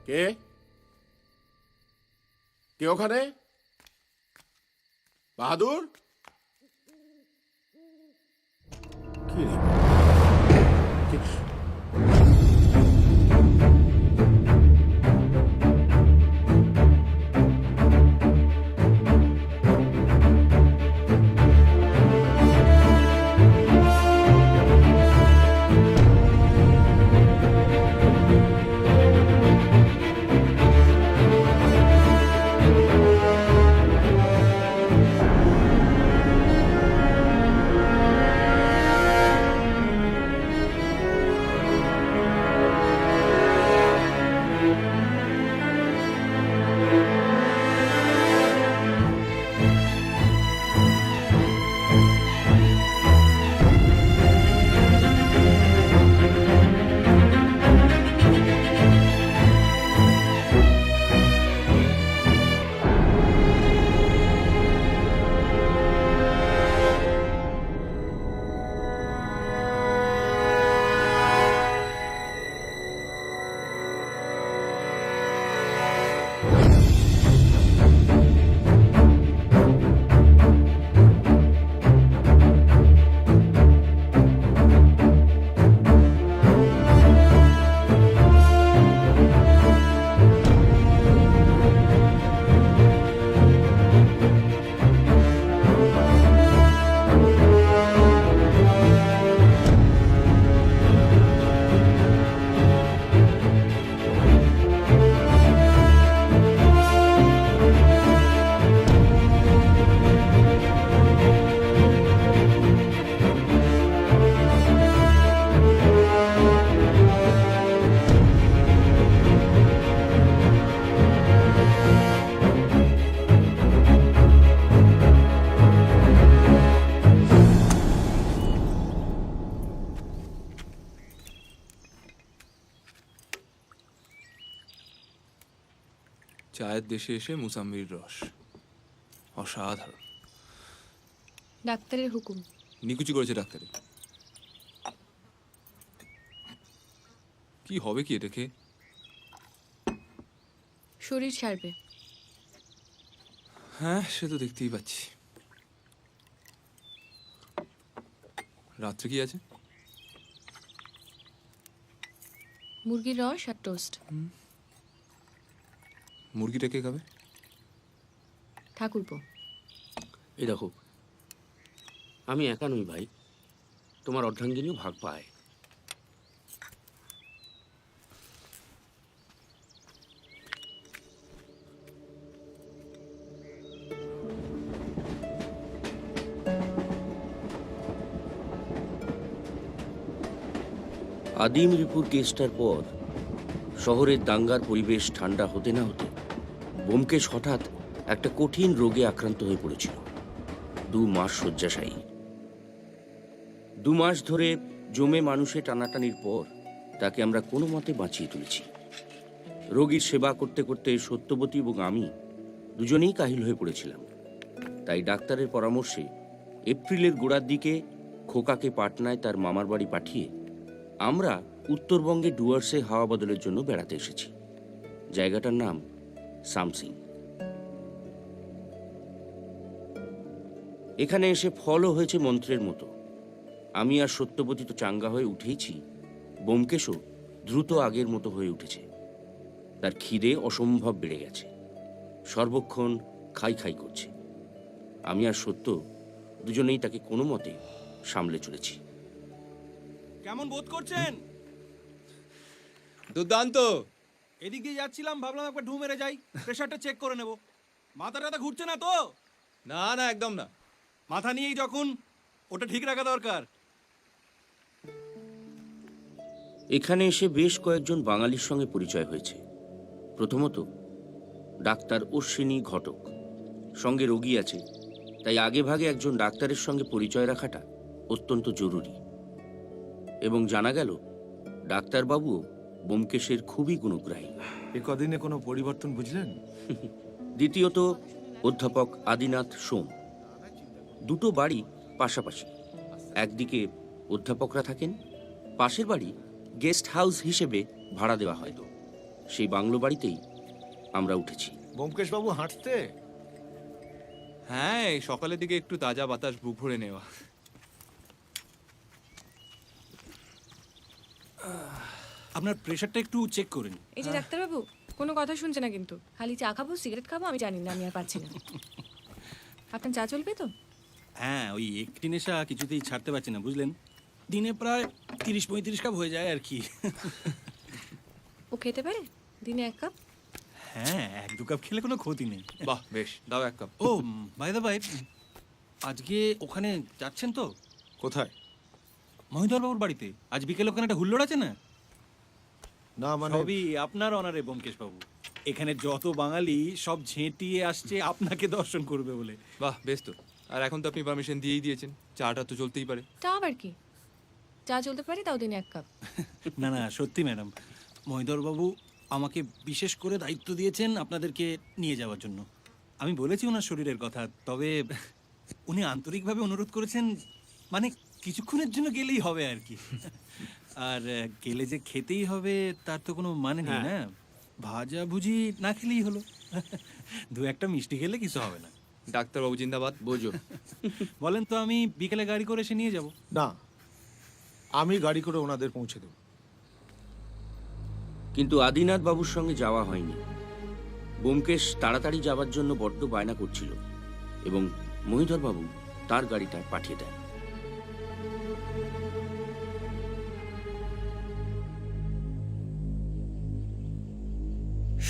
কে কে ওখানে? বাহাদুর? কি রে? চায়ের দেশে এসে মুসাম্বির রস অসাধারণ। ডাক্তারের হুকুম। নিকুচি করেছে ডাক্তারে। কি হবে কি দেখে? শরীর ছাড়বে। হ্যাঁ, সে তো দেখতেই পাচ্ছি। রাত্রে কি আছে? মুরগির রস আর টোস্ট। মুরগিটা কে খাবে? ঠাকুরপো। এই দেখো, আমি একা নই ভাই, তোমার অর্ধাঙ্গিনীও ভাগ পায়। আদিম রিপুর কেসটার পর শহরের দাঙ্গার পরিবেশ ঠান্ডা হতে না হতে ব্যোমকেশ হঠাৎ একটা কঠিন রোগে আক্রান্ত হয়ে পড়েছিল। 2 মাস শয্যাশায়ী। 2 মাস ধরে জমে মানুষে টানাটানির পর তাকে আমরা কোনো মতে বাঁচিয়ে তুলেছি। রোগীর সেবা করতে করতে সত্যবতী এবং আমি দুজনেই কাহিল হয়ে পড়েছিলাম। তাই ডাক্তারের পরামর্শে এপ্রিলের গোড়ার দিকে খোকাকে পাটনায় তার মামার বাড়ি পাঠিয়ে আমরা উত্তরবঙ্গে ডুয়ার্সে হাওয়া বদলের জন্য বেড়াতে এসেছি। জায়গাটার নাম সামসিং। এখানে এসে ফলও হয়েছে মন্ত্রের মতো। আমি আর সত্যবতী তো চাঙ্গা হয়ে উঠেইছি, ব্যোমকেশও দ্রুত আগের মতো হয়ে উঠেছে। তার খিদে অসম্ভব বেড়ে গেছে, সর্বক্ষণ খাই খাই করছে। আমি আর সত্য দুজনেই তাকে কোনো মতে সামলে চলেছি। কেমন বোধ করছেন? দুর্দান্ত। এদিক দিয়ে যাচ্ছিলাম, ভাবলাম একবার ঢু মেরে যাই, প্রেশারটা চেক করে নেব। মাথা টাথা ঘুরছে না তো? না না, একদম না। মাথা নিয়েই যখন, ওটা ঠিক রাখা দরকার। এখানে এসে বেশ কয়েকজন বাঙালির সঙ্গে পরিচয় হয়েছে। প্রথমত ডাক্তার অশ্বিনী ঘটক, সঙ্গে রোগী আছে, তাই আগে ভাগে একজন ডাক্তারের সঙ্গে পরিচয় রাখাটা অত্যন্ত জরুরি। এবং জানা গেল ডাক্তারবাবুও ব্যোমকেশের খুবই গুণগ্রাহী। এ কদিনে কোনো পরিবর্তন বুঝলেন? দ্বিতীয়ত অধ্যাপক আদিনাথ সোম। 2টো বাড়ি পাশাপাশি। একদিকে অধ্যাপকরা থাকেন, পাশের বাড়ি গেস্ট হাউস হিসেবে ভাড়া দেওয়া হয়। সেই বাংলো বাড়িতেই আমরা উঠেছি। ব্যোমকেশ বাবু হাঁটতে? হ্যাঁ, এই সকালের দিকে একটু তাজা বাতাস বুক ভরে নেওয়া। আপনার প্রেশারটা একটু চেক করেন। এই যে ডাক্তারবাবু কোনো কথা শুনছে না কিন্তু খালি চা খাবো সিগারেট খাবো আমি জানি না, আমি আর পাচ্ছি না। আপনার চা চলবে তো? হ্যাঁ, ওই একটি নেশা কিছুতেই ছাড়তে পারছি না, বুঝলেন। দিনে প্রায় 30-35 কাপ হয়ে যায় আর কি। ও খেতে পারে দিনে 1 কাপ? হ্যাঁ, 1-2 কাপ খেলে কোনো ক্ষতি নেই। বাহ, বেশ, দাও 1 কাপ। ও বাই দা বাই, আজকে ওখানে যাচ্ছেন তো? কোথায়? মহিধর বাবুর বাড়িতে আজ বিকেলে ওখানে একটা হুল্লোড় আছে না? না মানে সবই আপনার অনারে ব্যোমকেশ বাবু। এখানে যত বাঙালি সব ঝেঁটিয়ে আসছে আপনাকে দর্শন করবে বলে। বাহ, বেশ তো। আর এখন তো আপনি পারমিশন দিয়েই দিয়েছেন, চাটা তো চলতেই পারে। তা আবার কি, চা চলতে পারে তাও দিনে 1 কাপ? না না, সত্যি ম্যাডাম, মহিধর বাবু আমাকে বিশেষ করে দায়িত্ব দিয়েছেন আপনাদেরকে নিয়ে যাওয়ার জন্য। আমি বলেছি ওনার শরীরের কথা, তবে উনি আন্তরিকভাবে অনুরোধ করেছেন, মানে কিছুক্ষণের জন্য গেলেই হবে আর কি। আর গেলে যে খেতেই হবে তার তো কোনো মানে নেই না, ভাজা ভুজি না খেলেই হলো। 2-1টা মিষ্টি খেলে কিছু হবে না। ডাক্তারবাবু জিন্দাবাদ। বোঝো, বলেন তো, আমি বিকেলে গাড়ি করে এসে নিয়ে যাব। না, আমি গাড়ি করে ওনাদের পৌঁছে দেব। কিন্তু আদিনাথ বাবুর সঙ্গে যাওয়া হয়নি। ব্যোমকেশ তাড়াতাড়ি যাবার জন্য বড্ড বায়না করছিল এবং মহিধর বাবু তার গাড়িটা পাঠিয়ে দেন।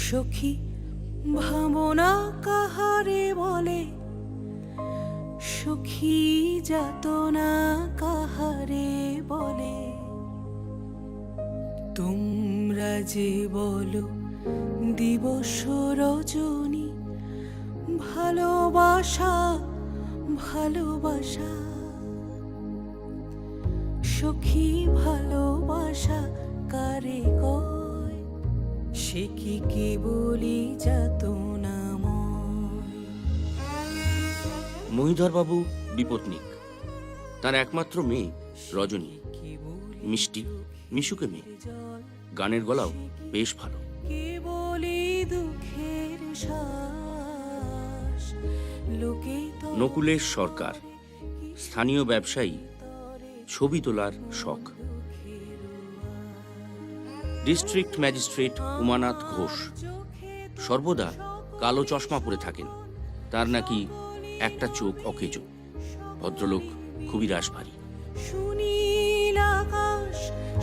সখী ভাবনা কাহারে বলে, সখী যাতনা কাহারে বলে, তোমরা যে বলো দিবস রজনী, ভালোবাসা ভালোবাসা, সখী ভালোবাসা কারে কয়, সে কি কেবলই যাতনাময়। মহিধর বাবু বিপত্নিক। তার একমাত্র মেয়ে রজনী মিষ্টি, মিশুকে মেয়ে। গানের গলাও বেশ ভালো। কেবলই দুঃখের শ্বাস, লোকে তো নকুলেশ সরকার স্থানীয় ব্যবসায়ী, ছবি তোলার শখ। ডিস্ট্রিক্ট ম্যাজিস্ট্রেট উমানাথ ঘোষ সর্বদা কালো চশমা পরে থাকেন। তার নাকি একটা চোখ অকেজো। ভদ্রলোক খুবই রাশভারী। সুনীল আকাশ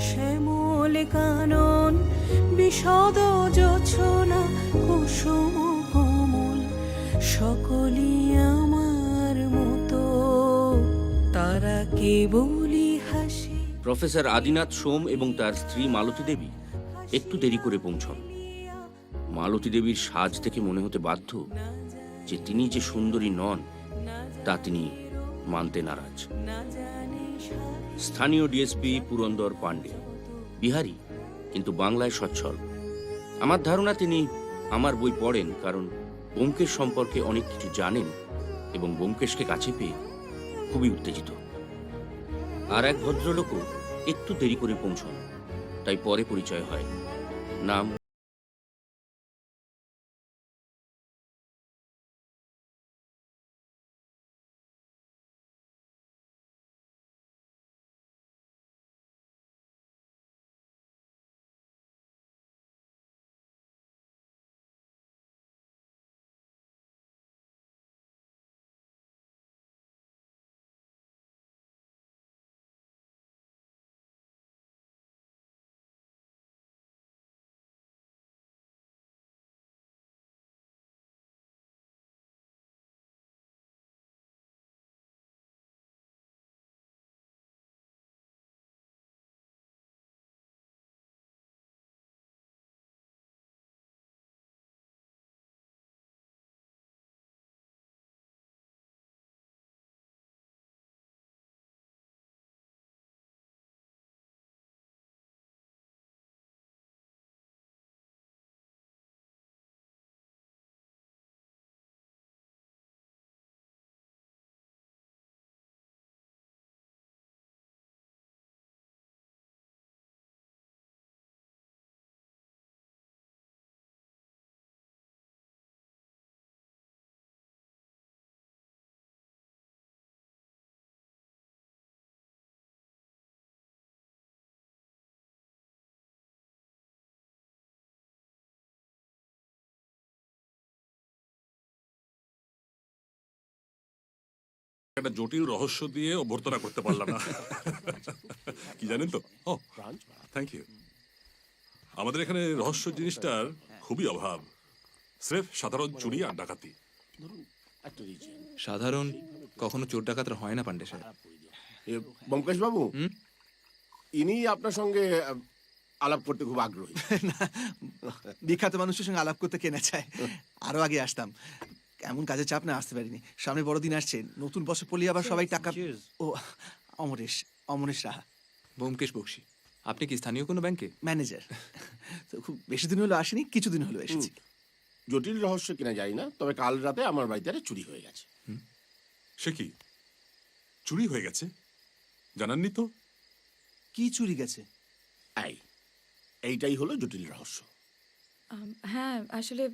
শ্যামল কানন, বিশদ জোছনা কুসুম কোমল, সকলই আমার মতো, তারা কেবলই হাসে। প্রফেসর আদিনাথ সোম এবং তার স্ত্রী মালতী দেবী একটু দেরি করে পৌঁছন। মালতী দেবীর সাজ দেখে মনে হতে বাধ্য যে তিনি যে সুন্দরী নন তা তিনি মানতে নারাজ। স্থানীয় ডিএসপি পুরন্দর পাণ্ডে বিহারি, কিন্তু বাংলায় সচ্ছল। আমার ধারণা তিনি আমার বই পড়েন, কারণ ব্যোমকেশ সম্পর্কে অনেক কিছু জানেন এবং ব্যোমকেশকে কাছে পেয়ে খুবই উত্তেজিত। আর এক ভদ্রলোকও একটু দেরি করে পৌঁছন, তাই পরে পরিচয় হয়। নাম একটা জটিল রহস্য দিয়ে অভ্যর্থনা করতে পারলাম না কি জানেন তো ও থ্যাংক ইউ আমাদের এখানে রহস্য জিনিসটার খুবই অভাব স্রেফ সাধারণ চুরি আর ডাকাতি একটা রিজেন সাধারণ কখনো চোর ডাকাতরা হয় না পান্ডে সাহেব। ব্যোমকেশ বাবু ইনি আপনার সঙ্গে আলাপ করতে খুব আগ্রহী। বিখ্যাত মানুষের সঙ্গে আলাপ করতে কেনা চায়। আরো আগে আসতাম, এমন কাজের চাপ না আসতে পারিনি। সামনে বড়দিন আসছে, নতুন বছর পড়লে আবার সবাই টাকা। ও অমরেশ, অমরেশ রাহা, ব্যোমকেশ বক্সি। আপনি কি স্থানীয় কোনো ব্যাংকে? ম্যানেজার। তো খুব বেশি দিন হলো আসেনি, কিছুদিন হলো এসেছি। জটিল রহস্য কিনা জানি না, তবে কাল রাতে আমার বাড়িতে একটা চুরি হয়ে গেছে। সে কি চুরি হয়ে গেছে? জানাননি তো? কি চুরি গেছে? এইটাই হলো জটিল রহস্য। হ্যাঁ, আসলে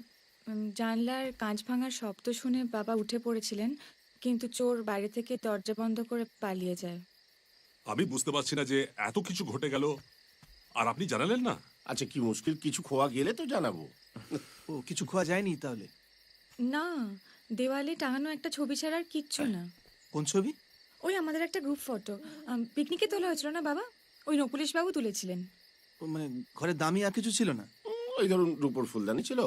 জানলার কাঁচ ভাঙার শব্দ শুনে বাবা উঠে পড়েছিলেন, কিন্তু চোর বাইরে থেকে দরজা বন্ধ করে পালিয়ে যায়। আমি বুঝতে পারছি না যে এত কিছু ঘটে গেল আর আপনি জানালেন না। আচ্ছা, কি মুশকিল, কিছু খোয়া গেলে তো জানাবো। ও কিছু খোয়া যায়নি তাহলে? না, দেওয়ালে টাঙানো একটা ছবি ছাড়া আর কিচ্ছু না। কোন ছবি? ওই আমাদের একটা গ্রুপ ফটো, পিকনিকে তোলা হয়েছিল না বাবা, ওই নকুলেশ বাবু তুলেছিলেন। ও মানে ঘরে দামি আর কিছু ছিল না? ওই ধরুন রূপোর ফুলদানি ছিল,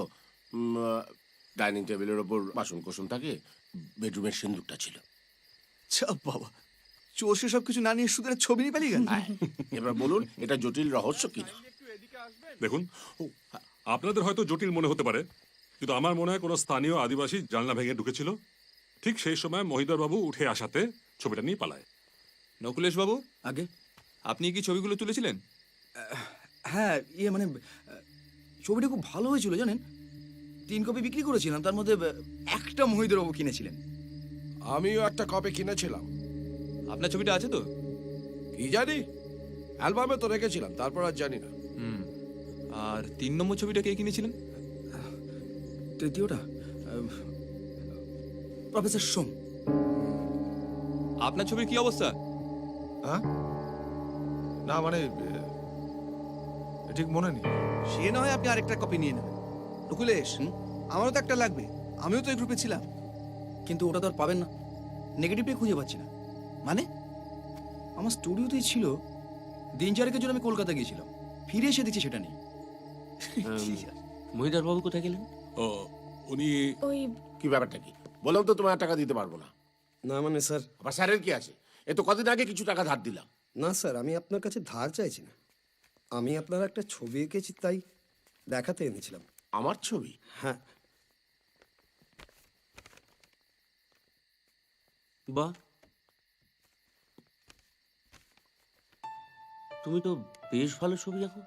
ডাইনিং টেবিলের ওপর বাসন কোসন থাকে, বেডরুমের সিন্দুকটা ছিল। চাপ বাবা, চোর সে সব কিছু না নিয়ে শুধু একটা ছবি নিয়ে পালিয়ে গেল। এবার বলুন, এটা জটিল রহস্য কিনা? দেখুন, আপনাদের হয়তো জটিল মনে হতে পারে, কিন্তু আমার মনে হয় কোনো স্থানীয় আদিবাসী জানলা ভেঙে ঢুকেছিল। ঠিক সেই সময় মহিদর বাবু উঠে আসাতে ছবিটা নিয়ে পালায়। নকুলেশ বাবু, আগে আপনি কি ছবিগুলো তুলেছিলেন? হ্যাঁ, ইয়ে মানে ছবিটা খুব ভালো হয়েছিল জানেন। 3 কপি বিক্রি করেছিলাম, তার মধ্যে একটা মহিদর বাবু কিনেছিলেন। আমিও একটা কপি কিনেছিলাম। আপনার ছবিটা আছে তো? কি জানি, অ্যালবামে তো রেখেছিলাম, তারপর আর জানি না। আর 3 নম্বর ছবিটা কে কিনেছিলেন? তৃতীয়টা প্রফেসর সোম। আপনার ছবির কি অবস্থা? হ্যাঁ, না মানে ঠিক মনে নেই। সে না হয় আপনি আরেকটা কপি নিয়ে নেবেন। নকুলেশ, আমারও তো একটা লাগবে, আমিও তো এই গ্রুপে ছিলাম। কিন্তু ওটা তো আর পাবেন না, নেগেটিভটাই খুঁজে পাচ্ছি না। মানে? আমার স্টুডিওতেই ছিল, দিন 4 জন্য আমি কলকাতা গিয়েছিলাম, ফিরে এসে দেখছি সেটা নেই। মহিদার বাবু কোথায় গেলেন? ও উনি ওই কি ব্যাপারটা কি বললাম তো, তোমার টাকা দিতে পারবো না। না মানে স্যার, আবার স্যারের কি আছে? এ তো কদিন আগে কিছু টাকা ধার দিলাম। না স্যার, আমি আপনার কাছে ধার চাইছি না। আমি আপনার একটা ছবি এঁকেছি, তাই দেখাতে এনেছিলাম। আমার ছবি? হ্যাঁ। বাহ, তুমি তো বেশ ভালো ছবি আঁকো।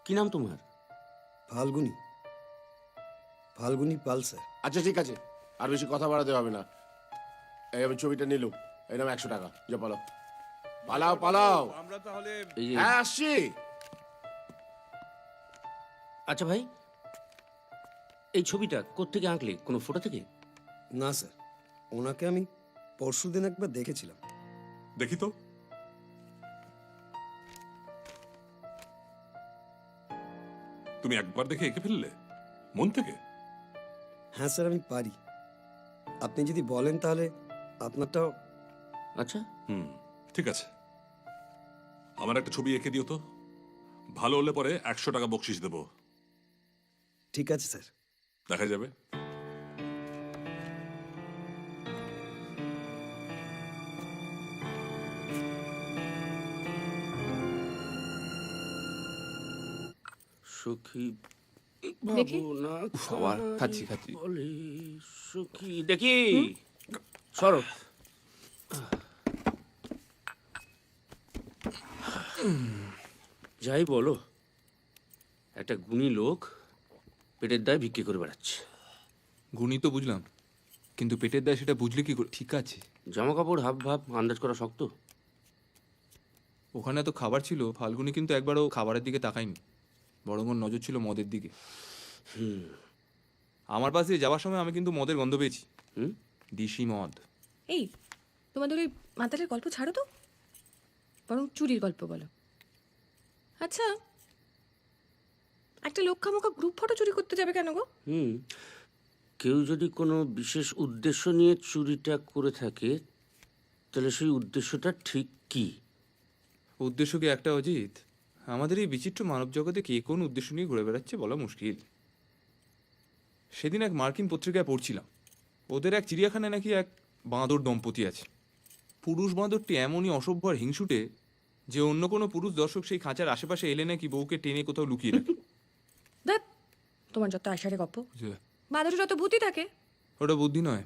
কি নাম তোমার? ফাল্গুনি, ফাল্গুনি পাল স্যার। আচ্ছা ঠিক আছে, আর বেশি কথা বাড়াতে হবে না। এই আমি ছবিটা নিলাম, এই নাম 100 টাকা। যা পালাও পালাও পালাও। এই যে, হ্যাঁ আসছি। আচ্ছা ভাই, এই ছবিটা কোত্থেকে আঁকলে? কোনো ফটো থেকে? না স্যার, ওনাকে আমি পরশুদিন একবার দেখেছিলাম। দেখি তো। তুমি একবার দেখে এঁকে ফেললে মন থেকে? হ্যাঁ স্যার, আমি পারি। আপনি যদি বলেন তাহলে আপনারটাও। আচ্ছা, ঠিক আছে, আমার একটা ছবি এঁকে দিও তো। ভালো হলে পরে 100 টাকা বকশিস দেবো। ঠিক আছে স্যার। দেখা যাবে। সখী দেখি। ভাবনা বাবা, খাচ্ছি খাচ্ছি। বলে সখী, দেখি সরো। যাই বলো, একটা গুণী লোক পেটের দায় ভিক্ষে করে বেড়াচ্ছে। গুণী তো বুঝলাম, কিন্তু পেটের দায় সেটা বুঝলে কি করে? ঠিক আছে, জামা কাপড় হাব ভাব আন্দাজ করা শক্ত। ওখানে তো খাবার ছিল, ফাল্গুনি কিন্তু একবারও খাবারের দিকে তাকায়নি, বরং ওর নজর ছিল মদের দিকে। আমার পাশ দিয়ে যাওয়ার সময় আমি কিন্তু মদের গন্ধ পেয়েছি। দিশি মদ। এই, তোমাদের ওই মাতালের গল্প ছাড়ো তো, বরং চুরির গল্প বলো। আচ্ছা, একটা লোক খামোকা গ্রুপ ফটো চুরি করতে যাবে কেন গো? কেউ যদি কোনো বিশেষ উদ্দেশ্য নিয়ে চুরিটা করে থাকে তাহলে সেই উদ্দেশ্যটা ঠিক কি? উদ্দেশ্য কি একটা অজিত? আমাদের এই বিচিত্র মানব জগতে কে কোন উদ্দেশ্য নিয়ে ঘুরে বেড়াচ্ছে বলা মুশকিল। সেদিন এক মার্কিন পত্রিকায় পড়ছিলাম, ওদের এক চিড়িয়াখানায় নাকি এক বাঁদর দম্পতি আছে। পুরুষ বাঁদরটি এমনই অসভ্য আর হিংসুটে যে অন্য কোনো পুরুষ দর্শক সেই খাঁচার আশেপাশে এলে নাকি বউকে টেনে কোথাও লুকিয়ে রাখে। দেখ, তোমার যত আষাঢ়ে গপ্প, যে, বাদরে যত ভূতি থাকে। ওটা বুদ্ধি নয়,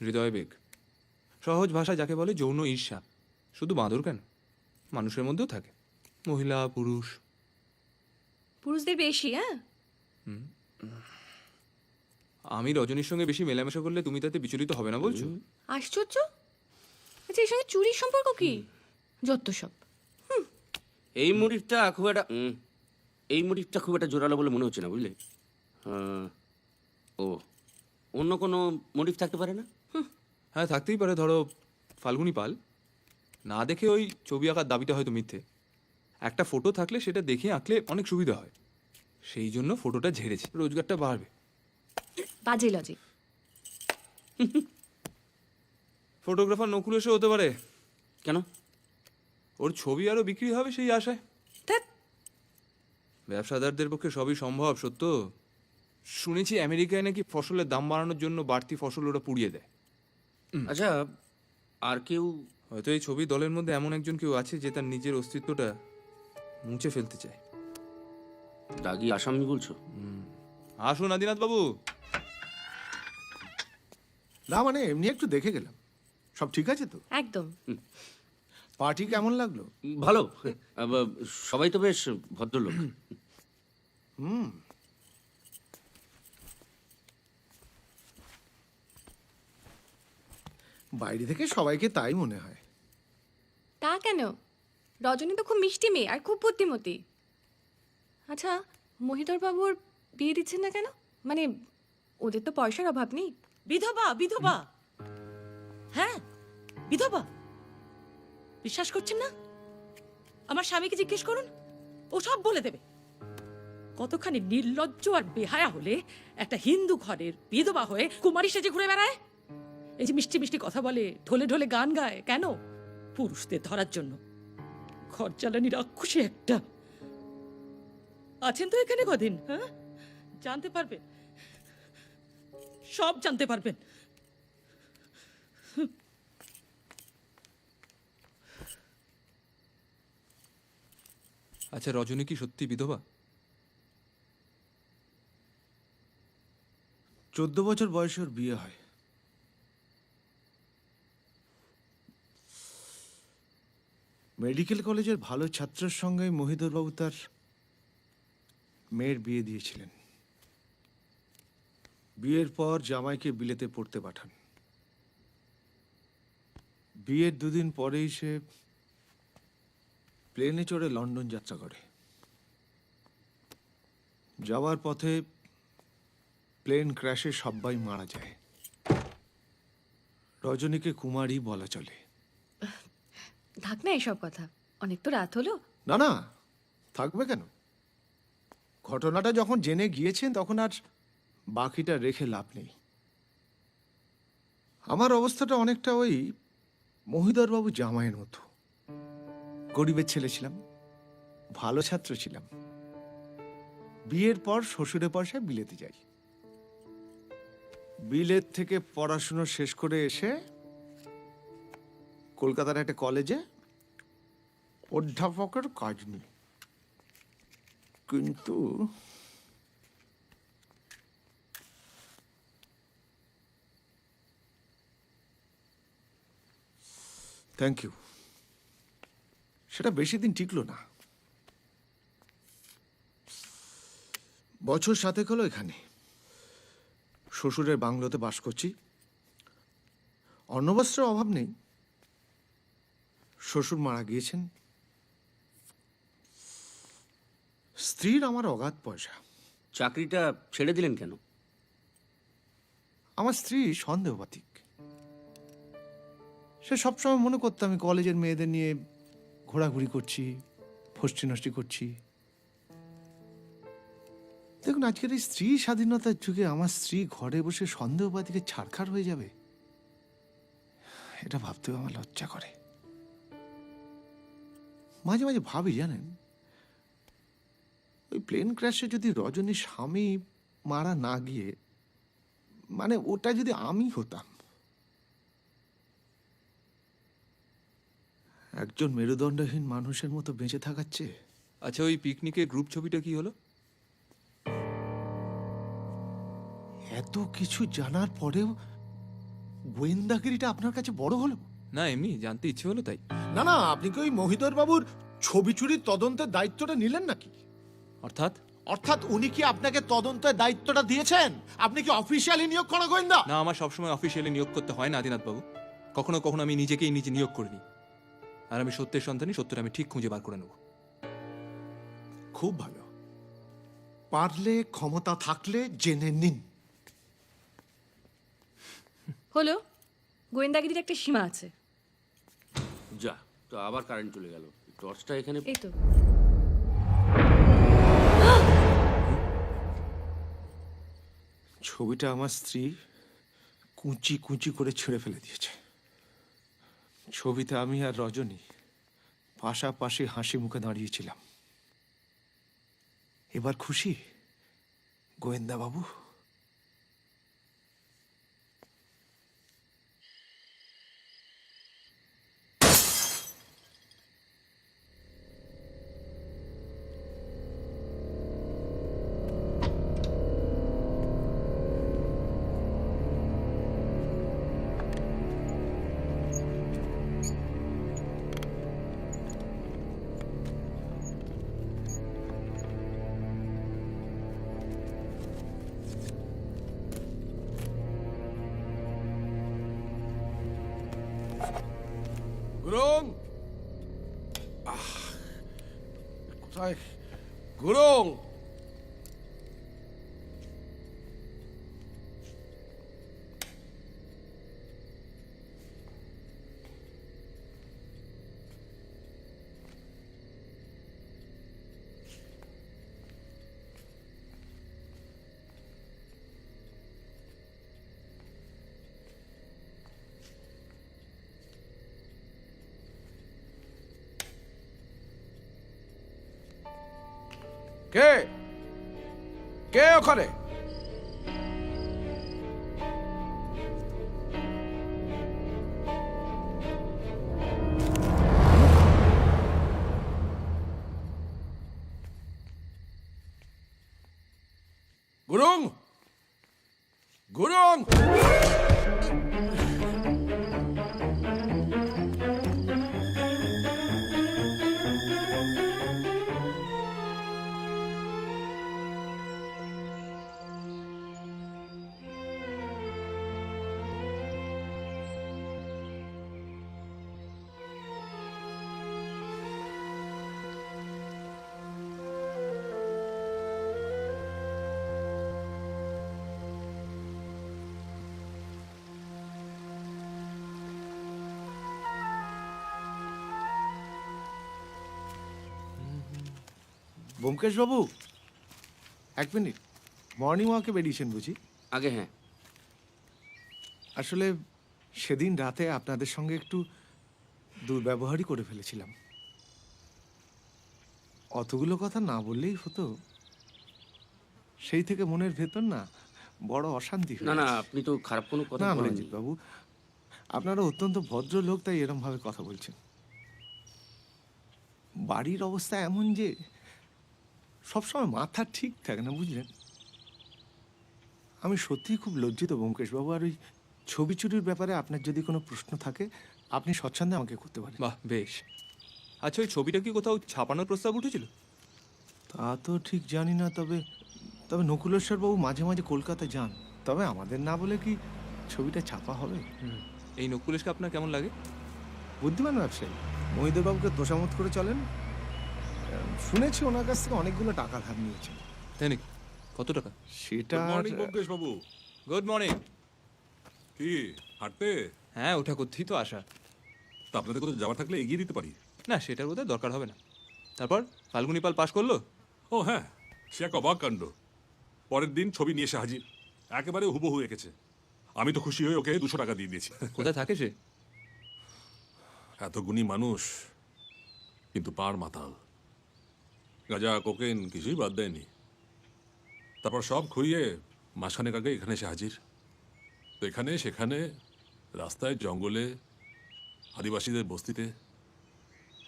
হৃদয় বেগ। সহজ ভাষা যাকে বলে যৌন ঈর্ষা। শুধু বাঁদর কেন, মানুষের মধ্যেও থাকে, মহিলা পুরুষ। পুরুষদের বেশি। হ্যাঁ, আমি রজনীর সঙ্গে বেশি মেলামেশা করলে তুমি তাতে বিচলিত হবে না বলছো? আশ্চর্য। আচ্ছা, এর সঙ্গে চুরির সম্পর্ক কি? যত সব। এই মোটিভটা খুব একটা জোরালো বলে মনে হচ্ছে না, বুঝলে? ও, অন্য কোনো মোটিভ থাকতে পারে না? হ্যাঁ, থাকতেই পারে। ধরো ফাল্গুনী পাল না দেখে ওই ছবি আঁকার দাবিটা হয়তো মিথ্যে। একটা ফটো থাকলে সেটা দেখে আঁকলে অনেক সুবিধা হয়, সেই জন্য ফটোটা ঝেড়েছে, রোজগারটা বাড়বে। বাজে লজিক। ফটোগ্রাফার নকুল এসে হতে পারে। কেন? ওর ছবি আরো বিক্রি হবে সেই আশায়। ধ্যাৎ। ব্যবসাদারদের পক্ষে সবই সম্ভব, সত্য। শুনেছি আমেরিকায় নাকি ফসলের দাম বাড়ানোর জন্য বাড়তি ফসল ওরা পুড়িয়ে দেয়। আচ্ছা, আর কেউ? হয়তো এই ছবি দলের মধ্যে এমন একজন কেউ আছে যে তার নিজের অস্তিত্বটা মুছে ফেলতে চায়। দাগি আসামি বলছো? আসুন আদিনাথ বাবু। না মানে এমনি একটু দেখে গেলাম। সব ঠিক আছে তো? একদম। পার্টি কেমন লাগলো? ভালো। সবাই তো বেশ ভদ্রলোক। বাইরে থেকে সবাইকে তাই মনে হয়। তা কেন? রজনী তো খুব মিষ্টি মেয়ে আর খুব বুদ্ধিমতী। আচ্ছা, মহিধর বাবুর বিয়ে দিচ্ছেন না কেন? মানে ওদের তো পয়সার অভাব নেই। বিধবা, বিধবা। হ্যাঁ, বিধবা। বিশ্বাস করছেন না? আমার স্বামীকে জিজ্ঞেস করুন, ও সব বলে দেবে। কতখানি নির্লজ্জ আর বেহায়া হলে একটা হিন্দু ঘরের বিধবা হয়ে কুমারী সেজে ঘুরে বেড়ায়। এই যে মিষ্টি মিষ্টি কথা বলে, ঢোলে ঢোলে গান গায়, কেন? পুরুষদের ধরার জন্য। ঘর জ্বালানি রাক্ষসী একটা। আছেন তো এখানে কদিন? হ্যাঁ, জানতে পারবেন, সব জানতে পারবেন। আচ্ছা, রজনী কি সত্যি বিধবা? 14 বছর বয়সে ওর বিয়ে হয়। মেডিকেল কলেজের ভালো ছাত্রের সঙ্গে মহিধর বাবু তার মেয়ের বিয়ে দিয়েছিলেন। বিয়ের পর জামাইকে বিলেতে পড়তে পাঠান। বিয়ের 2 দিন পরেই সে প্লেনে চড়ে লন্ডন যাত্রা করে। যাওয়ার পথে প্লেন ক্র্যাশে সবাই মারা যায়। রজনীকে কুমারী বলা চলে। থাক না এসব কথা, অনেক তো রাত হলো। না না, থাকবে কেন? ঘটনাটা যখন জেনে গিয়েছেন তখন আর বাকিটা রেখে লাভ নেই। আমার অবস্থাটা অনেকটা ওই মহিধরবাবু জামাইয়ের মতো। গরিবের ছেলে ছিলাম, ভালো ছাত্র ছিলাম। বিয়ের পর শ্বশুরের পয়সায় বিলেতে যাই। বিলেত থেকে পড়াশুনো শেষ করে এসে কলকাতার একটা কলেজে অধ্যাপকের কাজ নিই। কিন্তু থ্যাংক ইউ, সেটা বেশি দিন টিকলো না। বছর 7 হলো এখানে শ্বশুরের বাংলোতে বাস করছি। অন্নবস্ত্রের অভাব নেই। শ্বশুর মারা গিয়েছেন। স্ত্রীর আমার অগাধ পয়সা। চাকরিটা ছেড়ে দিলেন কেন? আমার স্ত্রী সন্দেহবাতিক। সে সবসময় মনে করতো আমি কলেজের মেয়েদের নিয়ে ঘোরাঘুরি করছি, ফষ্টি নষ্টি করছি। দেখুন, আজকের এই স্ত্রী স্বাধীনতার যুগে আমার স্ত্রী ঘরে বসে সন্দেহবাদীকে ছাড়খাড় হয়ে যাবে, এটা ভাবতেও আমার লজ্জা করে। মাঝে মাঝে ভাবি, জানেন, ওই প্লেন ক্র্যাশে যদি রজনীর স্বামী মারা না গিয়ে, মানে ওটা যদি আমি হতাম, একজন মেরুদণ্ডহীন মানুষের মতো বেঁচে থাকার চেয়ে। আচ্ছা, ওই পিকনিকের গ্রুপ ছবিটা কি হলো? এত কিছু জানার পরেও গোয়েন্দাগিরিটা আপনার কাছে বড় হলো? না, এমনি জানতে ইচ্ছে হলো তাই। না না, আপনি কি ওই মহিধর বাবুর ছবি চুরির তদন্তের দায়িত্বটা নিলেন নাকি? অর্থাৎ? অর্থাৎ উনি কি আপনাকে তদন্তের দায়িত্বটা দিয়েছেন? আপনি কি অফিসিয়ালি নিয়োগ করা গোয়েন্দা? না, আমার সবসময় অফিসিয়ালি নিয়োগ করতে হয় না আদিনাথ বাবু। কখনো কখনো আমি নিজেকেই নিজে নিয়োগ করিনি। আর আমি সত্যের সন্ধানী, সত্যটা আমি ঠিক খুঁজে বার করে নেব। খুব ভালো। পারলে, ক্ষমতা থাকলে জেনে নিন। হলো, গোয়েন্দাগিরির একটা সীমা আছে। যা, তো আবার কারেন্ট চলে গেল। টর্চটা এখানে। এই তো। ছবিটা আমার স্ত্রী কুচি কুচি করে ছেড়ে ফেলে দিয়েছে। ছবিতে আমি আর রজনী পাশাপাশি হাসি মুখে দাঁড়িয়েছিলাম। এবার খুশি গোয়েন্দা বাবু? গুরুং! কোথায় গুরুং? কে কে ওখানে? গুরুং! গুরুং! ব্যোমকেশ বাবু, এক মিনিট। মর্নিং ওয়াকে বেরিয়েছেন বুঝি? আগে হ্যাঁ। আসলে সেদিন রাতে আপনাদের সঙ্গে একটু দুর্ব্যবহারই করে ফেলেছিলাম। অতগুলো কথা না বললেই হতো। সেই থেকে মনের ভেতর না বড় অশান্তি হয়ে না না, গেছে। আপনি তো খারাপ কোনো কথা না না বলেননি। অজিত বাবু, আপনারা অত্যন্ত ভদ্র লোক, তাই এরম ভাবে কথা বলছেন। বাড়ির অবস্থা এমন যে সবসময় মাথা ঠিক থাকে না, বুঝলেন? আমি সত্যিই খুব লজ্জিত ব্যোমকেশ বাবু। আর ওই ছবি চুরির ব্যাপারে আপনার যদি কোনো প্রশ্ন থাকে, আপনি স্বচ্ছন্দে আমাকে করতে পারেন। বাহ, বেশ। আচ্ছা, ওই ছবিটা কি কোথাও ছাপানোর প্রস্তাব উঠেছিল? তা তো ঠিক জানি না, তবে তবে নকুলেশ্বর বাবু মাঝে মাঝে কলকাতা যান। তবে আমাদের না বলে কি ছবিটা ছাপা হবে? এই নকুলেশকে আপনার কেমন লাগে? বুদ্ধিমান ব্যবসায়ী, মহিধর বাবুকে তোষামত করে চলেন। শুনেছি ওনার কাছ থেকে অনেকগুলো টাকা ধার নিয়েছেন। তাই নাকি? কত টাকা? সেটা মর্নিং ব্যোমকেশ বাবু। Good morning. কি হাঁটতে? হ্যাঁ, ওঠা করতেই তো আসা। তা আপনাদের কোথাও যাওয়ার থাকলে এগিয়ে দিতে পারি। না, সেটার বোধহয় দরকার হবে না। তারপর ফাল্গুনি পাল পাশ করলো? ও হ্যাঁ, সে এক অবাক কাণ্ড। পরের দিন ছবি নিয়ে এসে হাজির, একেবারে হুবহু এঁকেছে। আমি তো খুশি হয়ে ওকে 200 টাকা দিয়ে দিয়েছি। কোথায় থাকে সে? এত গুণী মানুষ, কিন্তু পার মাতাল। গাঁজা কোকেন কিছুই বাদ দেয়নি। তারপর সব খুইয়ে মাসখানেক আগে এখানে এসে হাজির। তো এখানে সেখানে, রাস্তায়, জঙ্গলে, আদিবাসীদের বস্তিতে,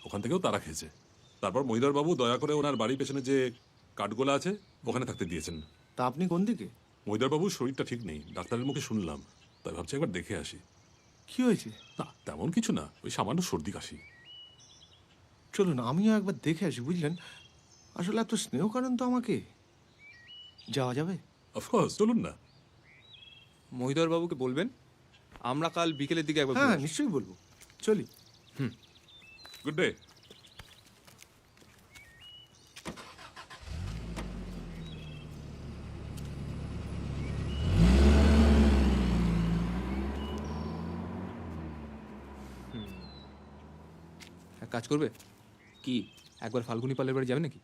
ওখান থেকেও তারা খেয়েছে। তারপর মহিধরবাবু দয়া করে ওনার বাড়ির পেছনে যে কাঠগোলা আছে ওখানে থাকতে দিয়েছেন। তা আপনি কোন দিকে? মহিধরবাবুর শরীরটা ঠিক নেই, ডাক্তারের মুখে শুনলাম, তাই ভাবছি একবার দেখে আসি। কি হয়েছে? না তেমন কিছু না, ওই সামান্য সর্দি কাশি। চলুন আমিও একবার দেখে আসি, বুঝলেন? আসলে এত স্নেহ করেন তো আমাকে। যাওয়া যাবে? অফকোর্স, চলুন না। মহিধর বাবুকে বলবেন আমরা কাল বিকেলের দিকে একবার ঘুরে হ্যাঁ আসবো। নিশ্চয়ই বলবো, চলি। Good day. এক কাজ করবে, কি? একবার ফাল্গুনি পালের বাড়ি যাবে নাকি?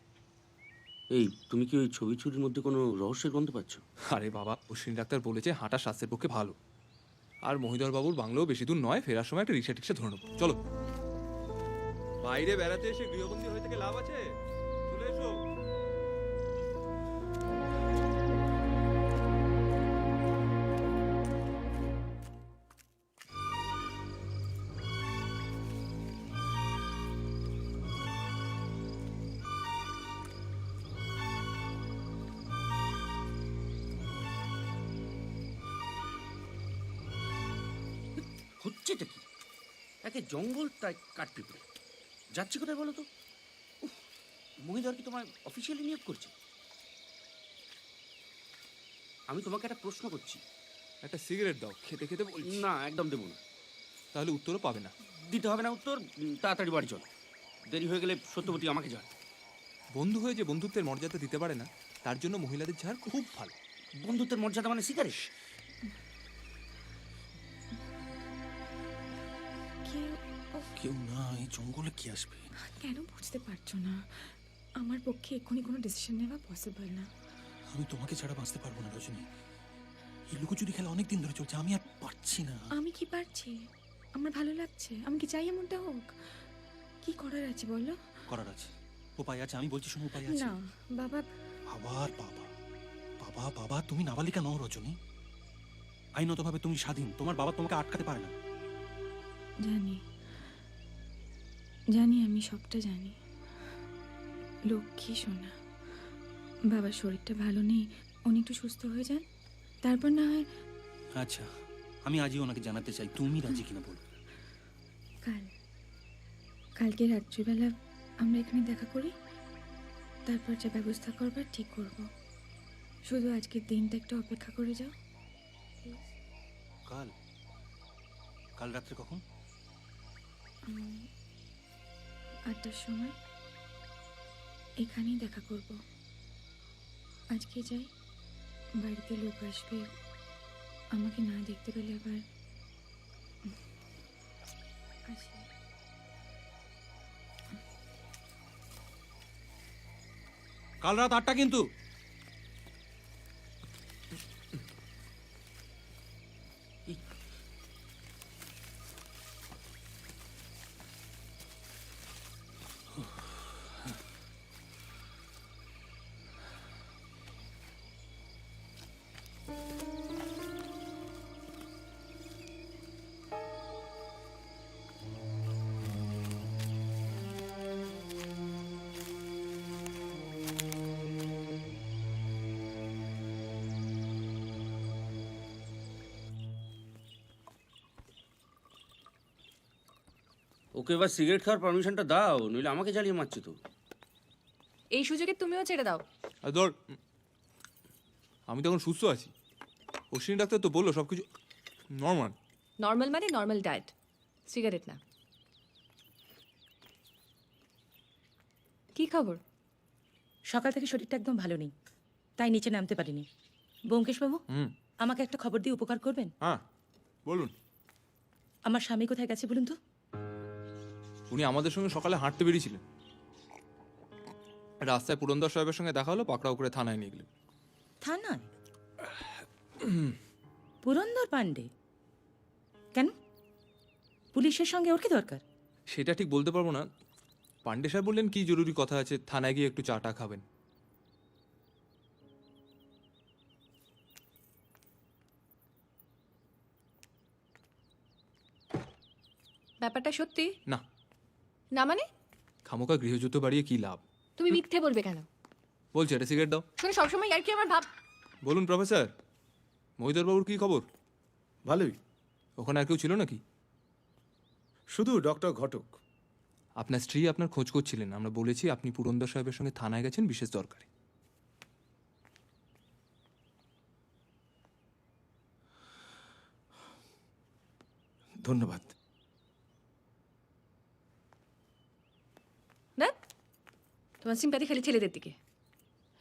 এই, তুমি কি ওই ছবি চুরির মধ্যে কোনো রহস্যের গন্ধ পাচ্ছ? আরে বাবা, অশ্বিনী ডাক্তার বলেছে হাঁটা স্বাস্থ্যের পক্ষে ভালো। আর মহিধর বাবুর বাংলোও বেশি দূর নয়, ফেরার সময় একটা রিক্সা টিক্সা ধরে নেবো। চলো। বাইরে বেড়াতে এসে গৃহবন্দী হয়ে থেকে লাভ আছে? চলে এসো। হচ্ছেটা কি? একে জঙ্গল তাই কাঠপিঁপড়ে। যাচ্ছি কোথায় বলো তো? মহিধর কি তোমায় অফিসিয়ালি নিয়োগ করছে? আমি তোমাকে একটা প্রশ্ন করছি। একটা সিগারেট দাও, খেতে খেতে বলছি। না, একদম দেবো না। তাহলে উত্তরও পাবে না। দিতে হবে না উত্তর, তাড়াতাড়ি বাড়ি চল। দেরি হয়ে গেলে সত্যবতী আমাকে যায়। বন্ধু হয়ে যে বন্ধুত্বের মর্যাদা দিতে পারে না, তার জন্য মহিলাদের ছাড় খুব ভালো। বন্ধুত্বের মর্যাদা মানে সিগারেট? কেউ না, এই জঙ্গলে কি আসবে? কেন বুঝতে পারছো না? আমার পক্ষে এক্ষুনি কোনো ডিসিশন নেওয়া পসিবল না। আমি তোমাকে ছাড়া বাঁচতে পারবো না রজনী। এই লুকোচুরি খেলা অনেক দিন ধরে চলছে, আমি আর পারছি না। আমি কি পারছি? আমার ভালো লাগছে। আমি কি চাই এমনটা হোক? কি করার আছে বলো? করার আছে, উপায় আছে। আমি বলছি শোনো, উপায় আছে। না বাবা। আবার বাবা? বাবা বাবা, তুমি নাবালিকা নও রজনী। আইনতভাবে তুমি স্বাধীন, তোমার বাবা তোমাকে আটকাতে পারে না। জানি জানি, আমি সবটা জানি। লক্ষ্মী সোনা, বাবার শরীরটা ভালো নেই, উনি একটু সুস্থ হয়ে যান, তারপর না হয়। আচ্ছা, আমি আজই ওনাকে জানাতে চাই, তুমি রাজি কিনা বলো। কালকে রাত্রিবেলা আমরা এখানে দেখা করি, তারপর যা ব্যবস্থা করবার ঠিক করব। শুধু আজকের দিনটা একটু অপেক্ষা করে যাও। কাল? কাল রাত্রে কখন? 8টার সময় এখানেই দেখা করব। আজকে যাই, বাড়িতে লোক আসবে, আমাকে না দেখতে পেলে আবার। আসি। কাল রাত 8টা কিন্তু। ওকে এবার সিগারেট খাওয়ার পারমিশনটা দাও, নইলে আমাকে জ্বালিয়ে মারছে তো। এই সুযোগে তুমিও ছেড়ে দাও। আর ধর, আমি তখন সুস্থ আছি। অশ্বিনী ডাক্তার তো বললো সব কিছু নর্মাল। নর্মাল মানে নর্মাল ডায়েট, সিগারেট না। কি খবর? সকাল থেকে শরীরটা একদম ভালো নেই, তাই নিচে নামতে পারিনি। ব্যোমকেশবাবু, আমাকে একটা খবর দিয়ে উপকার করবেন? হ্যাঁ বলুন। আমার স্বামী কোথায় গেছে বলুন তো? উনি আমাদের সঙ্গে সকালে হাঁটতে বেরিয়েছিলেন, রাস্তায় পুরন্দর সাহেবের সঙ্গে দেখা হলো, পাকড়াও করে থানায় নিয়ে গেলেন। থানায়? পুরন্দর পাণ্ডে? কেন, পুলিশের সঙ্গে ওর কি দরকার? সেটা ঠিক বলতে পারবো না। পাণ্ডে সাহেব বললেন কি জরুরি কথা আছে, থানায় গিয়ে একটু চা টা খাবেন। ব্যাপারটা সত্যি না, না? মানে খামোকা গৃহযুদ্ধ বাড়িয়ে কি লাভ? তুমি মিথ্যে বলবে কেন? বলছি একটা সিগারেট দাও। শোনো, সবসময় আর কি আমার ভাব। বলুন প্রফেসর, মহিধর বাবুর কি খবর? ভালোই। ওখানে আর কেউ ছিল নাকি? শুধু ডক্টর ঘটক। আপনার স্ত্রী আপনার খোঁজ করছিলেন, আমরা বলেছি আপনি পুরন্দর সাহেবের সঙ্গে থানায় গেছেন বিশেষ দরকারে। ধন্যবাদ। দেখ, তোমার সিম্প্যাথি খালি ছেলেদের দিকে।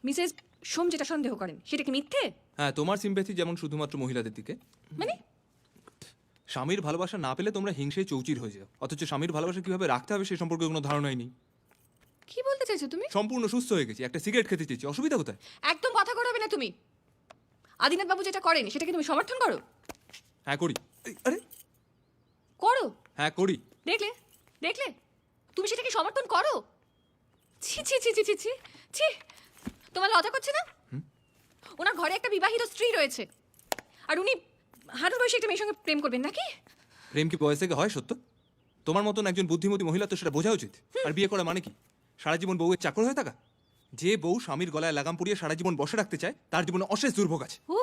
মিসেস সোম যেটা সন্দেহ করেন সেটা কি মিথ্যে? হ্যাঁ, তোমার সিম্প্যাথি যেমন শুধুমাত্র মহিলাদের দিকে। মানে স্বামীর ভালোবাসা না পেলে তোমরা হিংসেয় চৌচির হয়ে যাও, অথচ স্বামীর ভালোবাসা কিভাবে রাখতে হবে সে সম্পর্কে কোনো ধারণাই নেই। কি বলতে চাইছো তুমি? সম্পূর্ণ সুস্থ হয়ে গেছি, একটা সিগারেট খেতে চেয়েছি, অসুবিধা কোথায়? একদম কথা করাবে না তুমি। আদিনাথ বাবু যেটা করেন সেটাকে তুমি সমর্থন করো? হ্যাঁ করি। আরে করো? হ্যাঁ করি। দেখলে দেখলে, তুমি সেটাকে সমর্থন করো? ছি ছি ছি ছি ছি ছি ছি, তোমার লজ্জা করছে না? ওনার ঘরে একটা বিবাহিত স্ত্রী রয়েছে, আর উনি হাঁটুর বয়সে একটা মেয়ের সঙ্গে প্রেম করবেন নাকি? প্রেম কি বয়স থেকে হয় সত্য? তোমার মতন একজন বুদ্ধিমতী মহিলা তো সেটা বোঝা উচিত। আর বিয়ে করা মানে কি? সারা জীবন বউয়ের চাকর হয়ে থাকা? যে বউ স্বামীর গলায় লাগাম পরিয়ে সারা জীবন বসে রাখতে চায় তার জীবনে অশেষ দুর্ভোগ আছে। ও,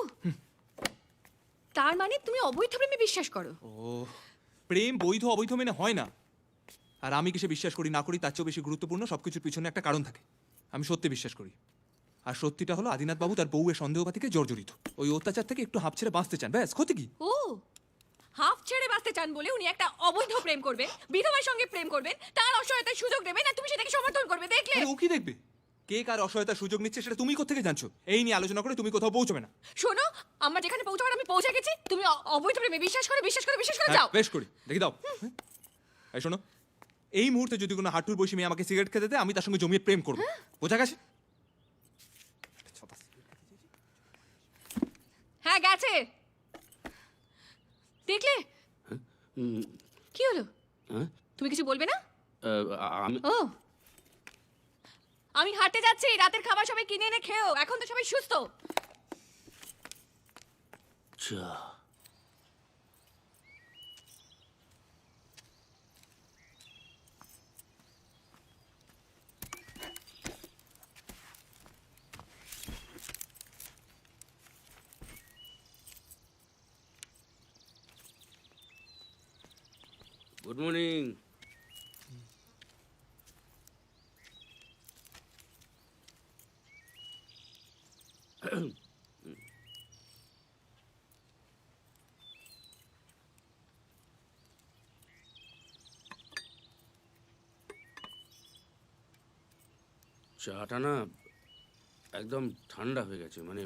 তার মানে তুমি অবৈধ প্রেমে বিশ্বাস করো? ও, প্রেম বৈধ অবৈধ মেনে হয় না। আর আমি কিসে বিশ্বাস করি না করি তার চেয়েও বেশি গুরুত্বপূর্ণ সবকিছুর পিছনে একটা কারণ থাকে। আমি সত্যি বিশ্বাস করি, আর সত্যিটা হলো আদিনাথ বাবু তার বউয়ের সন্দেহপাতিকে জর্জরিত। ওই অত্যাচার থেকে একটু হাঁপ ছেড়ে বাঁচতে চান, ব্যাস, ক্ষতি কি? ও, হাফ ছেড়ে বাঁচতে চান বলে উনি একটা অবৈধ প্রেম করবেন, বিধবার সঙ্গে প্রেম করবেন, তার অসহায়তার সুযোগ দেবেন, আর তুমি সেটাকে সমর্থন করবে? দেখলে? আরে ও কি দেখবে? কে কার অসহায়তার সুযোগ নিচ্ছে সেটা তুমি কোত্থেকে জানছো? এই নিয়ে আলোচনা করে তুমি কোথাও পৌঁছবে না। শোনো, আমার যেখানে পৌঁছাবার আমি পৌঁছে গেছি, তুমি অবৈধ প্রেমে বিশ্বাস করে বিশ্বাস করে বিশ্বাস করে হ্যাঁ, যাও। বেশ করি, দেখি দাও। এই শোনো, এই মুহূর্তে যদি কোনো হাঁটুর বসে মেয়ে আমাকে সিগারেট খেতে দেয় আমি তার সঙ্গে জমিয়ে প্রেম করবো, বোঝা গেছে? হ্যাঁ, গেছে। দেখলে কি হলো? হ্যাঁ? তুমি কিছু বলবে না? আমি ও, আমি হাঁটতে যাচ্ছি, রাতের খাবার সবাই কিনে এনে খেও, এখন তো সবাই সুস্থ। চা গুড মর্নিং। চাটা না একদম ঠান্ডা হয়ে গেছে, মানে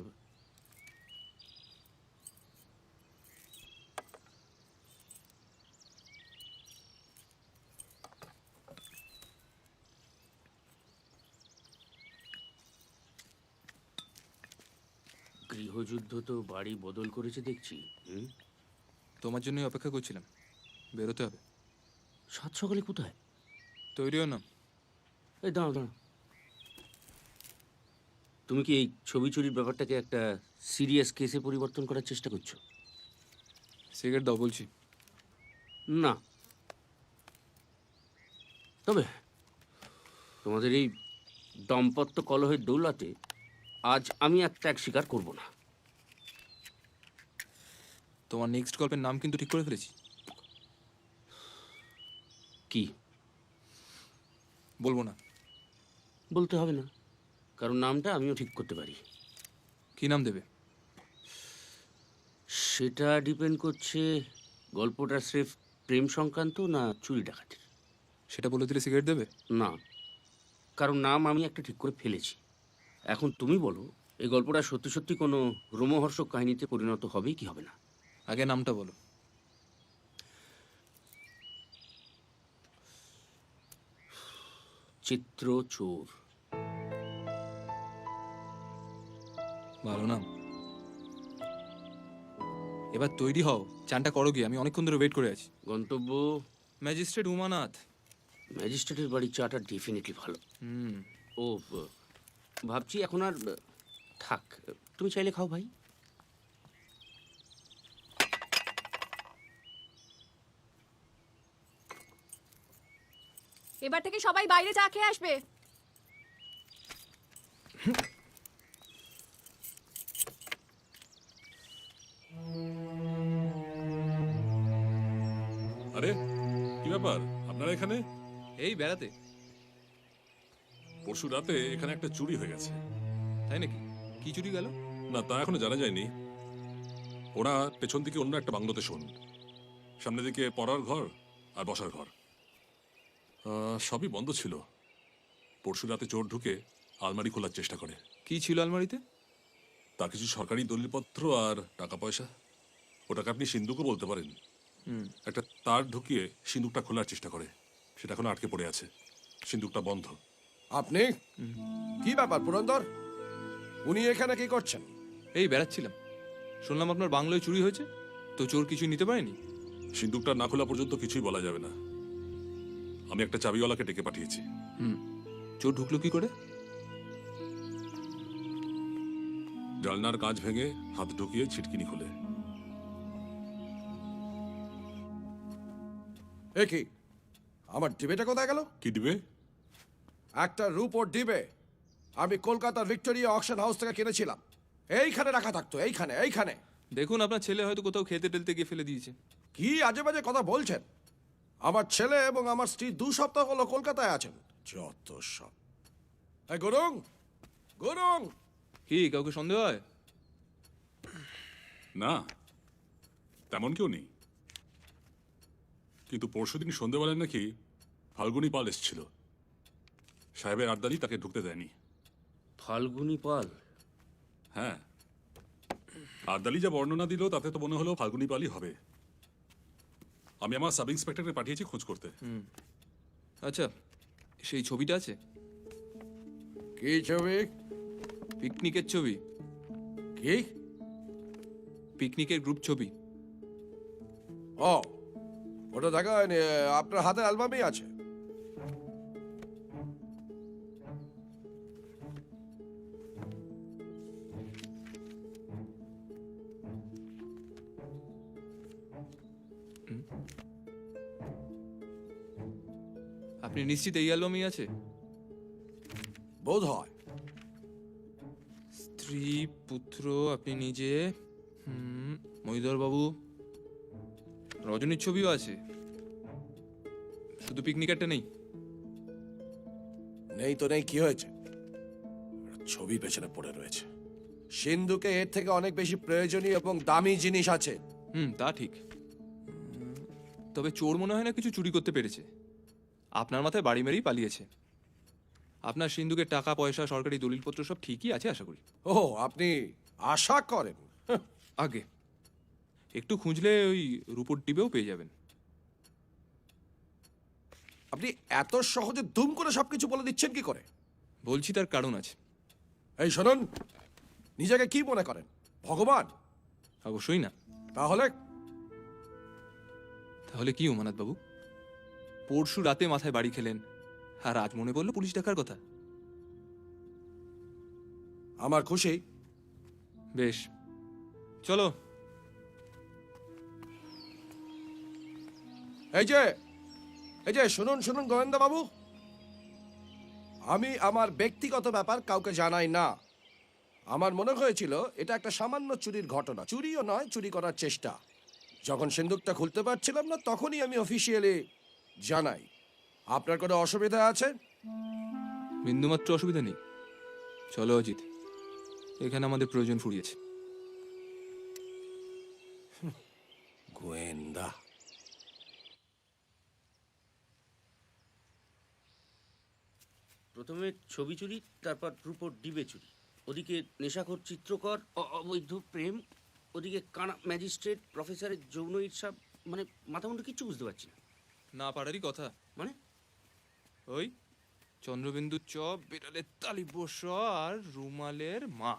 গৃহযুদ্ধ তো বাড়ি বদল করেছে দেখছি। তোমার জন্যই অপেক্ষা করছিলাম, বেরোতে হবে। সাত সকালে কোথায়? তৈরিও না। এই দাঁড়াও দাঁড়াও, তুমি কি এই ছবি চুরির ব্যাপারটাকে একটা সিরিয়াস কেসে পরিবর্তন করার চেষ্টা করছো? সিগারেট দাও বলছি। না, তবে তোমাদের এই দাম্পত্য কলহের দৌলাতে আজ আমি আর ত্যাগ স্বীকার করব না। তোমার নেক্সট গল্পের নাম কিন্তু ঠিক করে ফেলেছি। কি? বলবো না। বলতে হবে না, কারণ নামটা আমিও ঠিক করতে পারি। কি নাম দেবে? সেটা ডিপেন্ড করছে গল্পটা স্রেফ প্রেম সংক্রান্ত না চুরি ডাকাতির। সেটা বলে দিলে সিগারেট দেবে? না, কারণ নাম আমি একটা ঠিক করে ফেলেছি। এখন তুমি বলো, এই গল্পটা সত্যি সত্যি কোনো রোমহর্ষক কাহিনীতে পরিণত হবে কি হবে না? আগে নামটা বলো। চিত্র চোর। ভালো নাম। এবার তৈরি হও, চানটা করো গিয়ে, আমি অনেকক্ষণ ধরে ওয়েট করে আছি। গন্তব্য ম্যাজিস্ট্রেট উমানাথ। ম্যাজিস্ট্রেটের বাড়ির চাটা ডেফিনেটলি ভালো। হুম। ও ভাবছি এখন আর থাক, তুমি চাইলে খাও ভাই। এবার থেকে সবাই বাইরে চা খেয়ে আসবে। আরে কি ব্যাপার আপনারা এখানে? এই বেড়াতে। পরশু রাতে এখানে একটা চুরি হয়ে গেছে। তাই নাকি? কি চুরি গেল? না, তা এখনো জানা যায়নি। ওরা পেছন দিকে অন্য একটা বাংলোতে শোন, সামনে দিকে পড়ার ঘর আর বসার ঘর, সবই বন্ধ ছিল। পরশু রাতে চোর ঢুকে আলমারি খোলার চেষ্টা করে। কি ছিল আলমারিতে? তার কিছু সরকারি দলিলপত্র আর টাকা পয়সা। ওটাকে আপনি সিন্দুকও বলতে পারেন। একটা তার ঢুকিয়ে সিন্দুকটা খোলার চেষ্টা করে, সেটা এখন আটকে পড়ে আছে। সিন্দুকটা বন্ধ। আপনি কি ব্যাপার পুরন্দর, উনি এখানে কি করছেন? এই বেড়াচ্ছিলাম, শুনলাম আপনার বাংলোয় চুরি হয়েছে, তো চোর কিছু নিতে পারেনি? সিন্দুকটা না খোলা পর্যন্ত কিছুই বলা যাবে না। আমি একটা চাবিওয়ালাকে ডেকে পাঠিয়েছি। চোর ঢুকলো কি করে? জানলার কাঁচ ভেঙে হাত ঢুকিয়ে ছিটকিনি খুলে। এ কি, আমার ডিবেটা কোথায় গেল? কি দিবে? একটা রূপোর ডিবে আমি কলকাতার ভিক্টোরিয়া অকশন হাউস থেকে কিনেছিলাম। এইখানে রাখা থাকতো, এইখানে এইখানে। দেখুন, আপনার ছেলে হয়তো কোথাও খেতে টেলতে গিয়ে ফেলে দিয়েছে। কি আজে বাজে কথা বলছেন? আমার ছেলে এবং আমার স্ত্রী 2 সপ্তাহ হলো কলকাতায় আছেন। যত সব। এই গুরুং, গুরুং। কি কাউকে সন্দেহ হয়? না, তেমন কেউ নেই। কিন্তু পরশুদিন সন্ধ্যেবেলায় নাকি ফাল্গুনি পাল এসেছিল। সাহেবের আড্ডালি তাকে ঢুকতে দেয়নি। ফাল্গুনি পাল? হ্যাঁ, আড্ডালি যা বর্ণনা দিল তাতে তো মনে হলো ফাল্গুনি পালই হবে। আমি আমার সাব ইন্সপেক্টরকে পাঠিয়েছি খোঁজ করতে। আচ্ছা, সেই ছবিটা আছে? কি ছবি? পিকনিকের ছবি। কি? পিকনিকের গ্রুপ ছবি। ও, ওটা দেখা হয়নি। আপনার হাতের অ্যালবামই আছে। আপনি নিশ্চিত এই অ্যালবামই আছে? বোধ হয়। স্ত্রী, পুত্র, আপনি নিজে, মহিধর বাবু, রজনীর ছবিও আছে, শুধু পিকনিকারটা নেই। নেই তো নেই, কি হয়েছে? ছবি পেছনে পড়ে রয়েছে। সিন্ধুকে এর থেকে অনেক বেশি প্রয়োজনীয় এবং দামি জিনিস আছে। তা ঠিক। তবে চোর মনে হয় না কিছু চুরি করতে পেরেছে। আপনার মাথায় বাড়ি মেরেই পালিয়েছে। আপনার সিন্ধুকের টাকা পয়সা, সরকারি দলিলপত্র সব ঠিকই আছে আশা করি। ও, আপনি আশা করেন? আগে একটু খুঁজলে ওই রূপোর টিপেও পেয়ে যাবেন। আপনি এত সহজে দুম করে সবকিছু বলে দিচ্ছেন কি করে? বলছি তার কারণ আছে। এই শুনুন, নিজেকে কি মনে করেন, ভগবান? অবশ্যই না। তাহলে? তাহলে কি উমানাথ বাবু? পরশু রাতে মাথায় বাড়ি খেলেন, আর আজ মনে পড়লো পুলিশ ডাকার কথা। আমার খুশি। বেশ, চলো। এই যে এই যে শুনুন শুনুন গোয়েন্দা বাবু, আমি আমার ব্যক্তিগত ব্যাপার কাউকে জানাই না। আমার মনে হয়েছিল এটা একটা সামান্য চুরির ঘটনা। চুরিও নয়, চুরি করার চেষ্টা। যখন সিন্দুকটা খুলতে পারছিলাম না, তখনই আমি অফিসিয়ালি জানাই। আপনার কোনো অসুবিধা আছে? বিন্দুমাত্র অসুবিধা নেই। চলো অজিত, এখানে আমাদের প্রয়োজন ফুরিয়েছে। গোয়েন্দা। প্রথমে ছবি চুরি, তারপর রূপোর ডিবে চুরি, ওদিকে নেশাখোর চিত্রকর, অবৈধ প্রেম, ওদিকে কানা ম্যাজিস্ট্রেট, প্রফেসরের যৌন ঈর্ষা। মানে মাথা মুন্ডু কিচ্ছু বুঝতে পারছি না। না পারারই কথা। মানে ওই চন্দ্রবিন্দু চপ, বিড়ালের তালি বস আর রুমালের মা।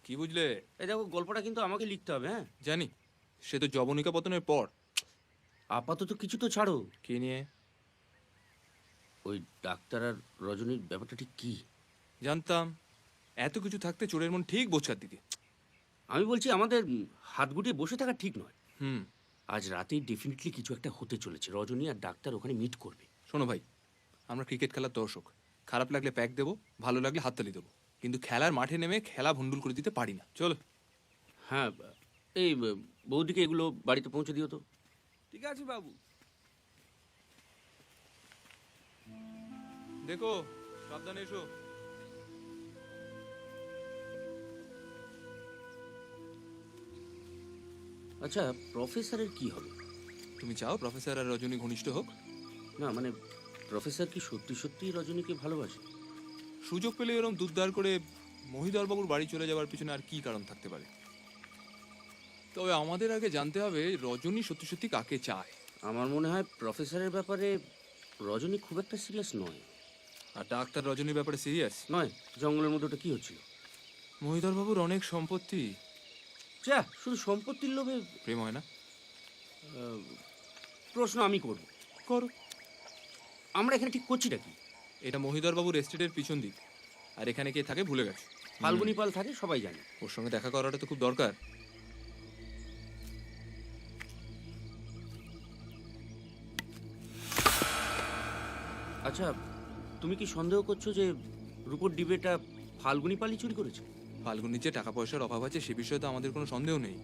কি বুঝলে? এই দেখো, গল্পটা কিন্তু আমাকে লিখতে হবে, হ্যাঁ? জানি, সে তো জবনিকা পতনের পর। আপাতত কিছু তো ছাড়ো। কি নিয়ে? ওই ডাক্তার আর রজনীর ব্যাপারটা ঠিক কি? জানতাম এত কিছু থাকতে চোরের মন ঠিক বোঝার দিকে। আমি বলছি আমাদের হাত গুটিয়ে বসে থাকা ঠিক নয়। হুম। আজ রাতেই ডেফিনেটলি কিছু একটা হতে চলেছে। রজনী আর ডাক্তার ওখানে মিট করবে। শোনো ভাই, আমরা ক্রিকেট খেলার দর্শক। খারাপ লাগলে প্যাক দেবো, ভালো লাগলে হাততালি দেবো, কিন্তু খেলার মাঠে নেমে খেলা ভণ্ডুল করে দিতে পারি না। চলো। হ্যাঁ, এই বৌদিকে এগুলো বাড়িতে পৌঁছে দিও তো। ঠিক আছে বাবু। দেখো, সাবধানে এসো। আচ্ছা, প্রফেসরের কি হবে? তুমি চাও প্রফেসর আর রজনী ঘনিষ্ঠ হোক? না মানে, প্রফেসর কি সত্যি সত্যি রজনীকে ভালোবাসে? সুযোগ পেলে এরকম দুধদার করে মহিধরবাবুর বাড়ি চলে যাওয়ার পিছনে আর কি কারণ থাকতে পারে? তবে আমাদের আগে জানতে হবে রজনী সত্যি সত্যি কাকে চায়। আমার মনে হয় প্রফেসরের ব্যাপারে রজনী খুব একটা সিরিয়াস নয়। আর ডাক্তার রজনীর ব্যাপারে সিরিয়াস নয়? জঙ্গলের মধ্যে ওটা কি হচ্ছিল? মহিধরবাবুর অনেক সম্পত্তি। যা, শুধু সম্পত্তির লোভে? প্রেম হয় না? প্রশ্ন আমি করব। করো। আমরা এখানে ঠিক করছিটা কি? এটা মহিধরবাবুর এস্টেটের পিছন দিক, আর এখানে কে থাকে ভুলে গেছো। ফাল্গুনি পাল থাকে, সবাই জানে। ওর সঙ্গে দেখা করাটা তো খুব দরকার। আচ্ছা, তুমি কি সন্দেহ করছো যে রূপোর ডিবেটা ফাল্গুনি পালই চুরি করেছে? ফাল্গুনির যে টাকা পয়সার অভাব আছে সে বিষয়ে তো আমাদের কোনো সন্দেহ নেই।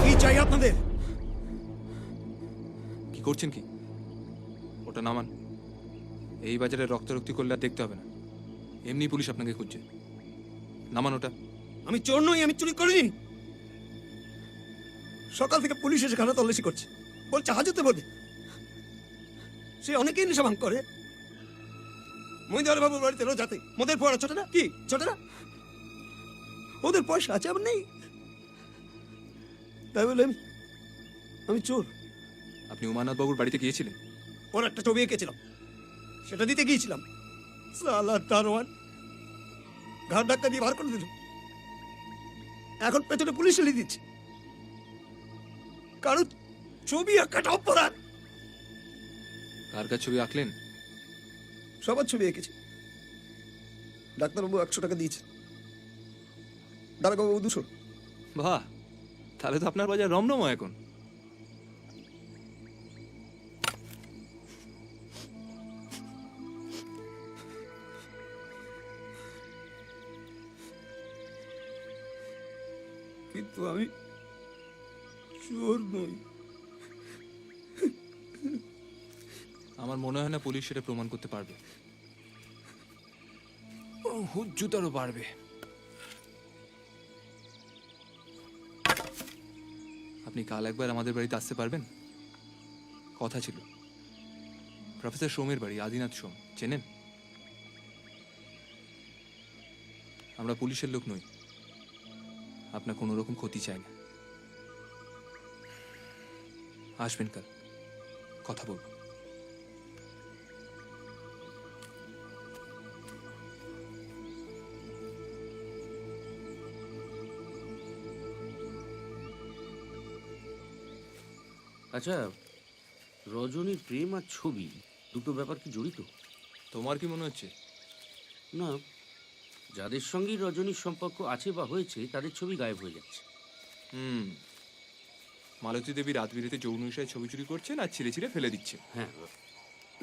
কি চাই আপনাদের? কি করছেন কি? ওটা নামান। এই বাজারে রক্তারক্তি করলে আর দেখতে হবে না, এমনি পুলিশ আপনাকে খুঁজছে। নামান ওটা। আমি চোর নই, আমি চুরি করিনি। সকাল থেকে পুলিশ এসে খানা তল্লাশি করছে, বলছে হাজতে বলবে। সে অনেকেই নেশা ভাঙ করে। মহিদার বাবুর বাড়িতে রোজাতে মদের পড়া ছোটে না? কি ছোটে না? ওদের পয়সা আছে, আমার নেই। তাই বলে আমি চোর? আপনি উমানাথ বাবুর বাড়িতে গিয়েছিলেন? ওর একটা ছবি এঁকেছিলাম, সেটা দিতে গিয়েছিলাম। সালা দারোয়ান ঘাট ধাক্কা দিয়ে বার করে দিল। এখন পেছনে পুলিশ এলে দিচ্ছে। কারণ ছবি আঁকাটা অপরাধ। কার কার ছবি আঁকলেন? সবার ছবি এঁকেছি। ডাক্তারবাবু 100 টাকা দিয়েছে, দারোগাবু 200। বাহ, তাহলে তো আপনার বাজার রমরমা এখন। কিন্তু আমি চোর নই। আমার মনে হয় না পুলিশ সেটা প্রমাণ করতে পারবে। হুজ্জুতারও পারবে। আপনি কাল একবার আমাদের বাড়িতে আসতে পারবেন? কথা ছিল। প্রফেসর সোমের বাড়ি, আদিনাথ সোম, চেনেন? আমরা পুলিশের লোক নই, আপনার কোনো রকম ক্ষতি চাই না। আসবেন কাল, কথা বলবো। আচ্ছা, রজনীর প্রেম আর ছবি দুটো ব্যাপার কি জড়িত? তোমার কি মনে হচ্ছে? না, যাদের সঙ্গেই রজনীর সম্পর্ক আছে বা হয়েছে তাদের ছবি গায়েব হয়ে যাচ্ছে। মালতী দেবী রাত বিরেতে যৌন বিষয়ে ছবি চুরি করছেন আর ছিঁড়ে ছিঁড়ে ফেলে দিচ্ছে। হ্যাঁ,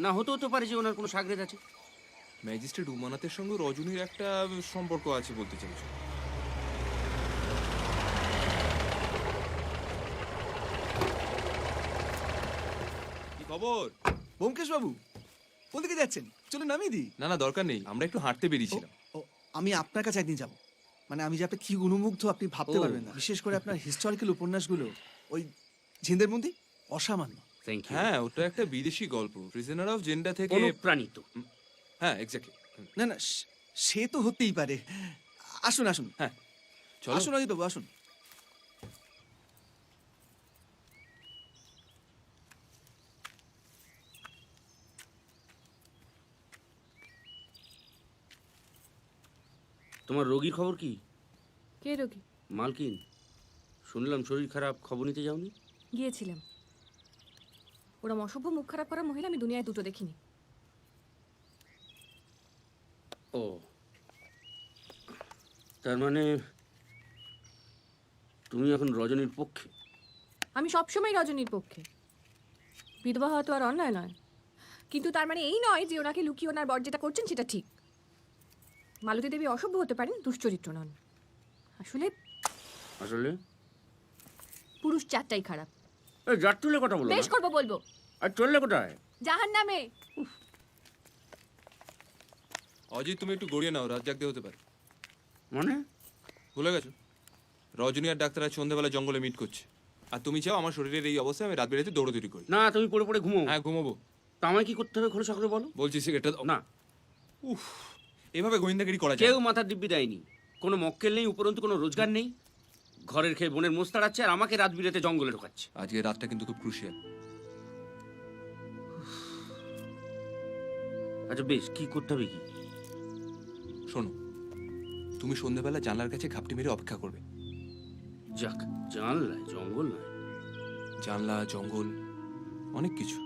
না হতেও তো পারে যে ওনার কোনো সাগরেদ আছে। ম্যাজিস্ট্রেট উমানাথের সঙ্গে রজনীর একটা সম্পর্ক আছে বলতে চাইছো? কি খবর? ব্যোমকেশ বাবু, কোনদিকে যাচ্ছেন? চলে নামিয়ে দিই। না না, দরকার নেই, আমরা একটু হাঁটতে বেরিয়েছিলাম। ও, আমি আপনার কাছে একদিন যাব। মানে আমি যে আপনি কি অনুমুগ্ধ আপনি ভাবতে ও। পারবেন না। বিশেষ করে আপনার হিস্টোরিক্যাল উপন্যাসগুলো, ওই ঝিন্দের মন্দির, অসামান্য। Thank you. হ্যাঁ, ওটা একটা বিদেশি গল্প, প্রিজনার অফ জেন্ডা থেকে। অনুপ্রাণিত। হ্যাঁ, এক্স্যাক্টলি। না না, সে তো হতেই পারে। আসুন আসুন, হ্যাঁ, চলো। আসুন অজিত বাবু, আসুন। তোমার রোগীর খবর কি? কে রোগী? মালকিন, শুনলাম শরীর খারাপ, খবর নিতে যাওনি? গিয়েছিলাম। ওরা অসভ্য মুখ খারাপ করা মহিলা আমি দুনিয়ায় দুটো দেখিনি। ও, তার মানে তুমি এখন রজনীর পক্ষে? আমি সবসময় রজনীর পক্ষে। বিধবা হওয়া তো আর অন্যায় নয়, কিন্তু তার মানে এই নয় যে ওনাকে লুকিয়ে ওনার বর যেটা করছেন সেটা ঠিক। মালতী দেবী অসভ্য হতে পারেন, দুশ্চরিত্র নন। আসলে আসলে পুরুষ চারটাই খারাপ। এই জাত তুলে কথা বলো বেশ না। করবো, বলবো। আর চললে কোথায়? জাহান্নামে। অজিত, তুমি একটু গড়িয়ে নাও, রাত জাগতে হতে পারে। মানে ভুলে গেছো, রজনী আর ডাক্তার আজ সন্ধ্যাবেলা জঙ্গলে মিট করছে, আর তুমি চাও আমার শরীরের এই অবস্থায় আমি রাত বেড়াতে দৌড়দৌড়ি করি? না, তুমি পড়ে পড়ে ঘুমো। হ্যাঁ, ঘুমাবো। তা আমায় কি করতে হবে খোলো সকলে বলো। বলছি সিগারেটটা দাও। না, এভাবে গোয়েন্দাগিরি করা যায় কেউ না। মাথার দিব্যি দেয়নি, কোনো মক্কেল নেই, উপরন্তু কোনো রোজগার নেই। ঘরের খেয়ে বোনের মোষ তাড়াচ্ছে আর আমাকে রাত বিরেতে জঙ্গলে ঢোকাচ্ছে। আজকে রাতটা কিন্তু খুব ক্রুশিয়াল। আচ্ছা বেশ, কি করতে হবে কি? শোনো, তুমি সন্ধ্যাবেলা জানলার কাছে ঘাপটি মেরে অপেক্ষা করবে। যাক, জানলায় জঙ্গল নয়। জানলা, জঙ্গল, অনেক কিছু।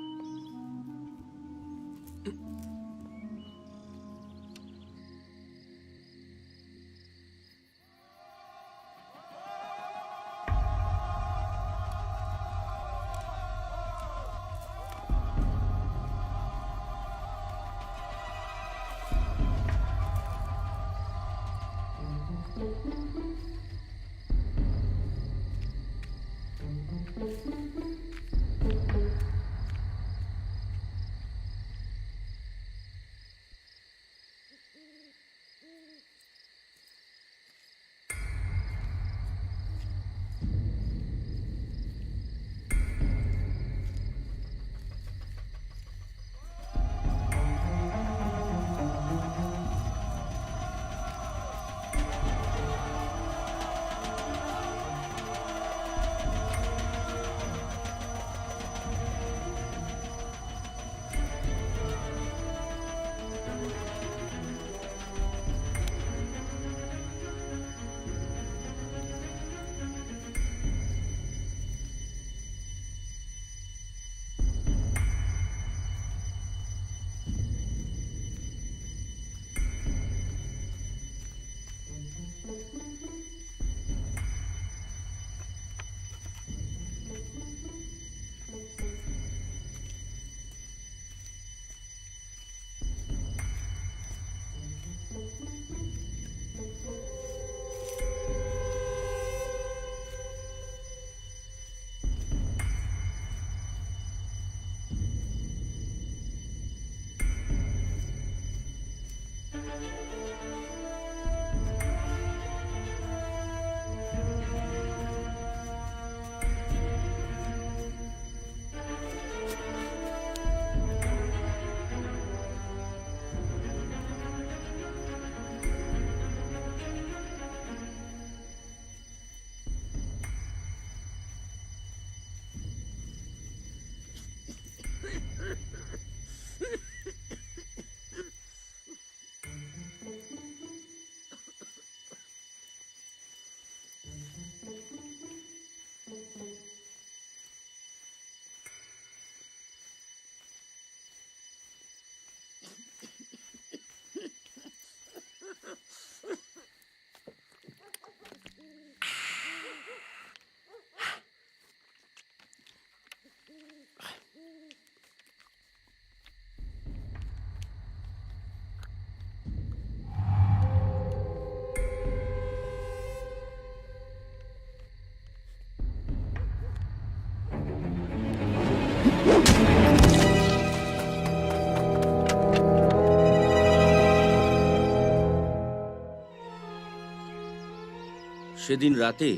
সেদিন রাতে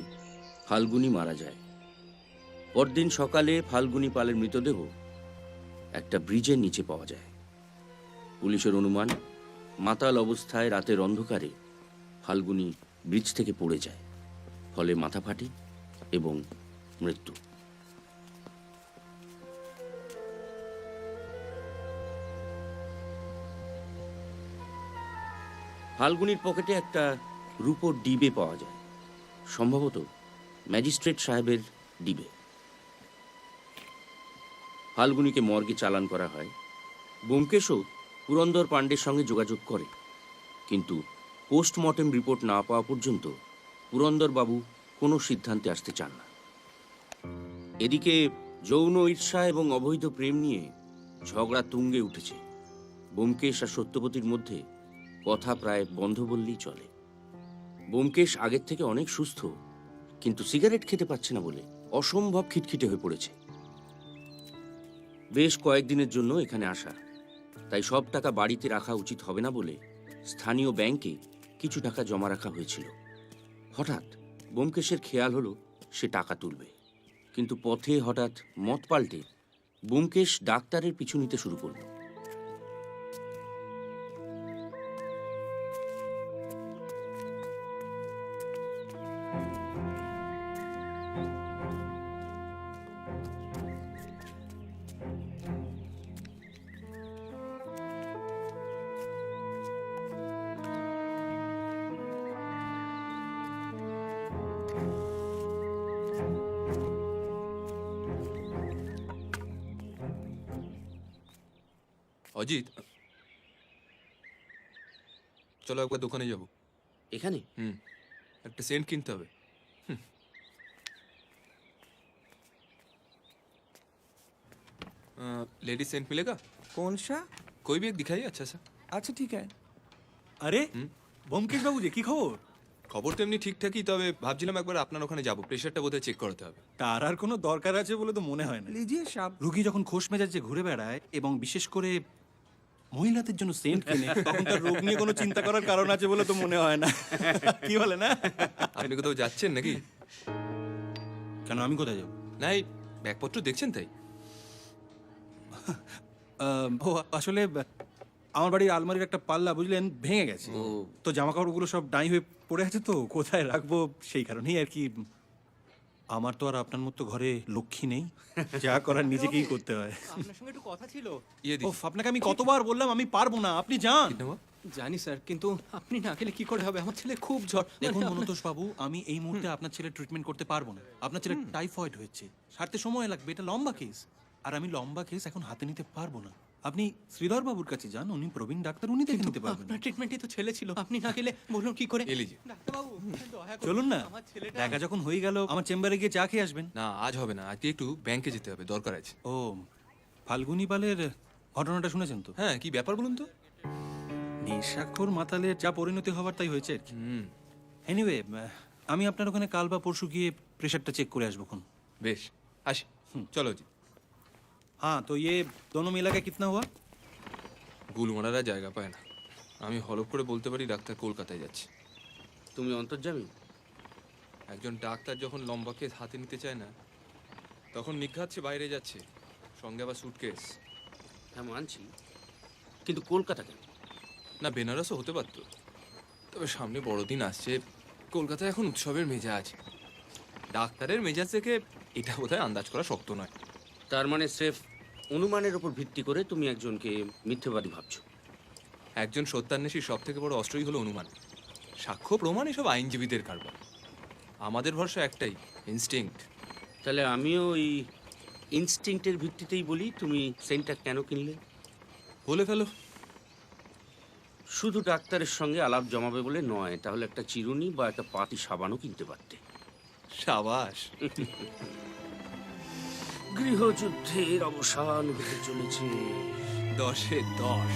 ফাল্গুনি মারা যায়। পরদিন সকালে ফাল্গুনি পালের মৃতদেহ একটা ব্রিজের নিচে পাওয়া যায়। পুলিশের অনুমান, মাতাল অবস্থায় রাতের অন্ধকারে ফাল্গুনি ব্রিজ থেকে পড়ে যায়, ফলে মাথা ফাটে এবং মৃত্যু। ফাল্গুনির পকেটে একটা রূপোর ডিবে পাওয়া যায়। সম্ভবত ম্যাজিস্ট্রেট সাহেবের ডিবে। ফাল্গুনিকে মর্গে চালান করা হয়। ব্যোমকেশও পুরন্দর পাণ্ডের সঙ্গে যোগাযোগ করে, কিন্তু পোস্টমর্টেম রিপোর্ট না পাওয়া পর্যন্ত পুরন্দরবাবু কোনো সিদ্ধান্তে আসতে চান না। এদিকে যৌন ঈর্ষা এবং অবৈধ প্রেম নিয়ে ঝগড়া তুঙ্গে উঠেছে। ব্যোমকেশ আর সত্যবতীর মধ্যে কথা প্রায় বন্ধ বললেই চলে। ব্যোমকেশ আগের থেকে অনেক সুস্থ, কিন্তু সিগারেট খেতে পারছে না বলে অসম্ভব খিটখিটে হয়ে পড়েছে। বেশ কয়েকদিনের জন্য এখানে আসা, তাই সব টাকা বাড়িতে রাখা উচিত হবে না বলে স্থানীয় ব্যাংকে কিছু টাকা জমা রাখা হয়েছিল। হঠাৎ ব্যোমকেশের খেয়াল হলো সে টাকা তুলবে, কিন্তু পথে হঠাৎ মত পাল্টে ব্যোমকেশ ডাক্তারের পিছু নিতে শুরু করল। অজিত, চলো একবার দোকানে যাবো। এখানে একটা সেন্ট কিনতে হবে। लेडीज सेंट मिलेगा? কোন সা? कोई भी एक दिखाइए अच्छा सा। আচ্ছা ঠিক আছে। আরে ব্যোমকেশ বাবু যে কি খবর? খবর তো এমনি ঠিকঠাকই, তবে ভাবছিলাম একবার আপনার ওখানে যাবো, প্রেশারটা বোধহয় চেক করাতে হবে। তার আর কোনো দরকার আছে বলে তো মনে হয় না। লিজিয়ে সাহেব, রুগী যখন খোশ মেজাজে ঘুরে বেড়ায় এবং বিশেষ করে মহিলাদের জন্য সেন্ট কিনে, তখন তার রোগ নিয়ে কোনো চিন্তা করার কারণ আছে বলে তো মনে হয় না। কি বলে না? আপনি কোথাও যাচ্ছেন নাকি? কেন, আমি কোথায় যাবো? না, এই ব্যাগপত্র দেখছেন তাই। ও আসলে আমার বাড়ির আলমারির একটা পাল্লা বুঝলেন ভেঙে গেছে, তো জামা কাপড়গুলো সব ডাই হয়ে পড়ে আছে, তো কোথায় রাখবো সেই কারণেই আর কি। আমার তো আর আপনার মতো ঘরে লক্ষ্মী নেই, যা করার নিজেকেই করতে হয়। আপনার সঙ্গে একটু কথা ছিল। ইয়ে দি, ওফ, আপনাকে আমি কতবার বললাম আমি পারবো না, আপনি যান। নেওয়া? জানি স্যার, কিন্তু আপনি না গেলে কি করে হবে? আমার ছেলে খুব জ্বর। দেখুন মনতোষ বাবু, আমি এই মুহূর্তে আপনার ছেলে ট্রিটমেন্ট করতে পারবো না। আপনার ছেলে টাইফয়েড হয়েছে, সারতে সময় লাগবে, এটা লম্বা কেস, আর আমি লম্বা কেস এখন হাতে নিতে পারবো না। আপনি শ্রীধর বাবুর কাছে যান, উনি প্রবীণ ডাক্তার, উনি দেখে নিতে পারবেন। আপনার ট্রিটমেন্টই তো ছেলে ছিল, আপনি না গেলে বলুন কি করে? এ লিজিয়ে। ডাক্তারবাবু, দয়া করে চলুন না, আমার ছেলেটা। দেখা যখন হয়ে গেল আমার চেম্বারে গিয়ে চা খেয়ে আসবেন। না, আজ হবে না, আজকে একটু ব্যাংকে যেতে হবে, দরকার আছে। ও, ফাল্গুনি পালের ঘটনাটা শুনেছেন তো? হ্যাঁ, কি ব্যাপার বলুন তো? নেশাখোর মাতালের যা পরিণতি হবার তাই হয়েছে আর কি। এনিওয়ে, আমি আপনার ওখানে কাল বা পরশু গিয়ে প্রেশারটা চেক করে আসবো। বেশ, আসি। চলো জি। हाँ तो ये दोनों मिला के कितना हुआ? গুলমারারা জায়গা পায় না। আমি হলপ করে বলতে পারি ডাক্তার কলকাতায় যাচ্ছে। তুমি অন্তর্যামী? একজন ডাক্তার যখন লম্বা কেস হাতে নিতে চায় না, তখন নিঘাত সে বাইরে যাচ্ছে, সঙ্গে আবার সুটকেস। হ্যাঁ মানছি, কিন্তু কলকাতা কেন? না, বেনারসও হতে পারত, তবে সামনে বড়দিন আসছে, কলকাতায় এখন উৎসবের মেজাজ। ডাক্তারের মেজাজ থেকে এটা বোধহয় আন্দাজ করা শক্ত নয়। তার মানে স্রেফ অনুমানের উপর ভিত্তি করে তুমি একজনকে মিথ্যেবাদী ভাবছো? একজন সত্যান্বেষীর সব থেকে বড় অস্ত্রই হলো অনুমান। সাক্ষ্য প্রমাণ এসব আইনজীবীদের কারবার, আমাদের ভরসা একটাই, ইনস্টিংক্ট। তাহলে আমিও ওই ইনস্টিংক্টের ভিত্তিতেই বলি, তুমি সেন্টটা কেন কিনলে? বলে ফেলো। শুধু ডাক্তারের সঙ্গে আলাপ জমাবে বলে নয়, তাহলে একটা চিরুনি বা একটা পাতি সাবানও কিনতে পারতে। সাবাস। গৃহযুদ্ধের অবসান হতে চলেছে। 10-এ 10।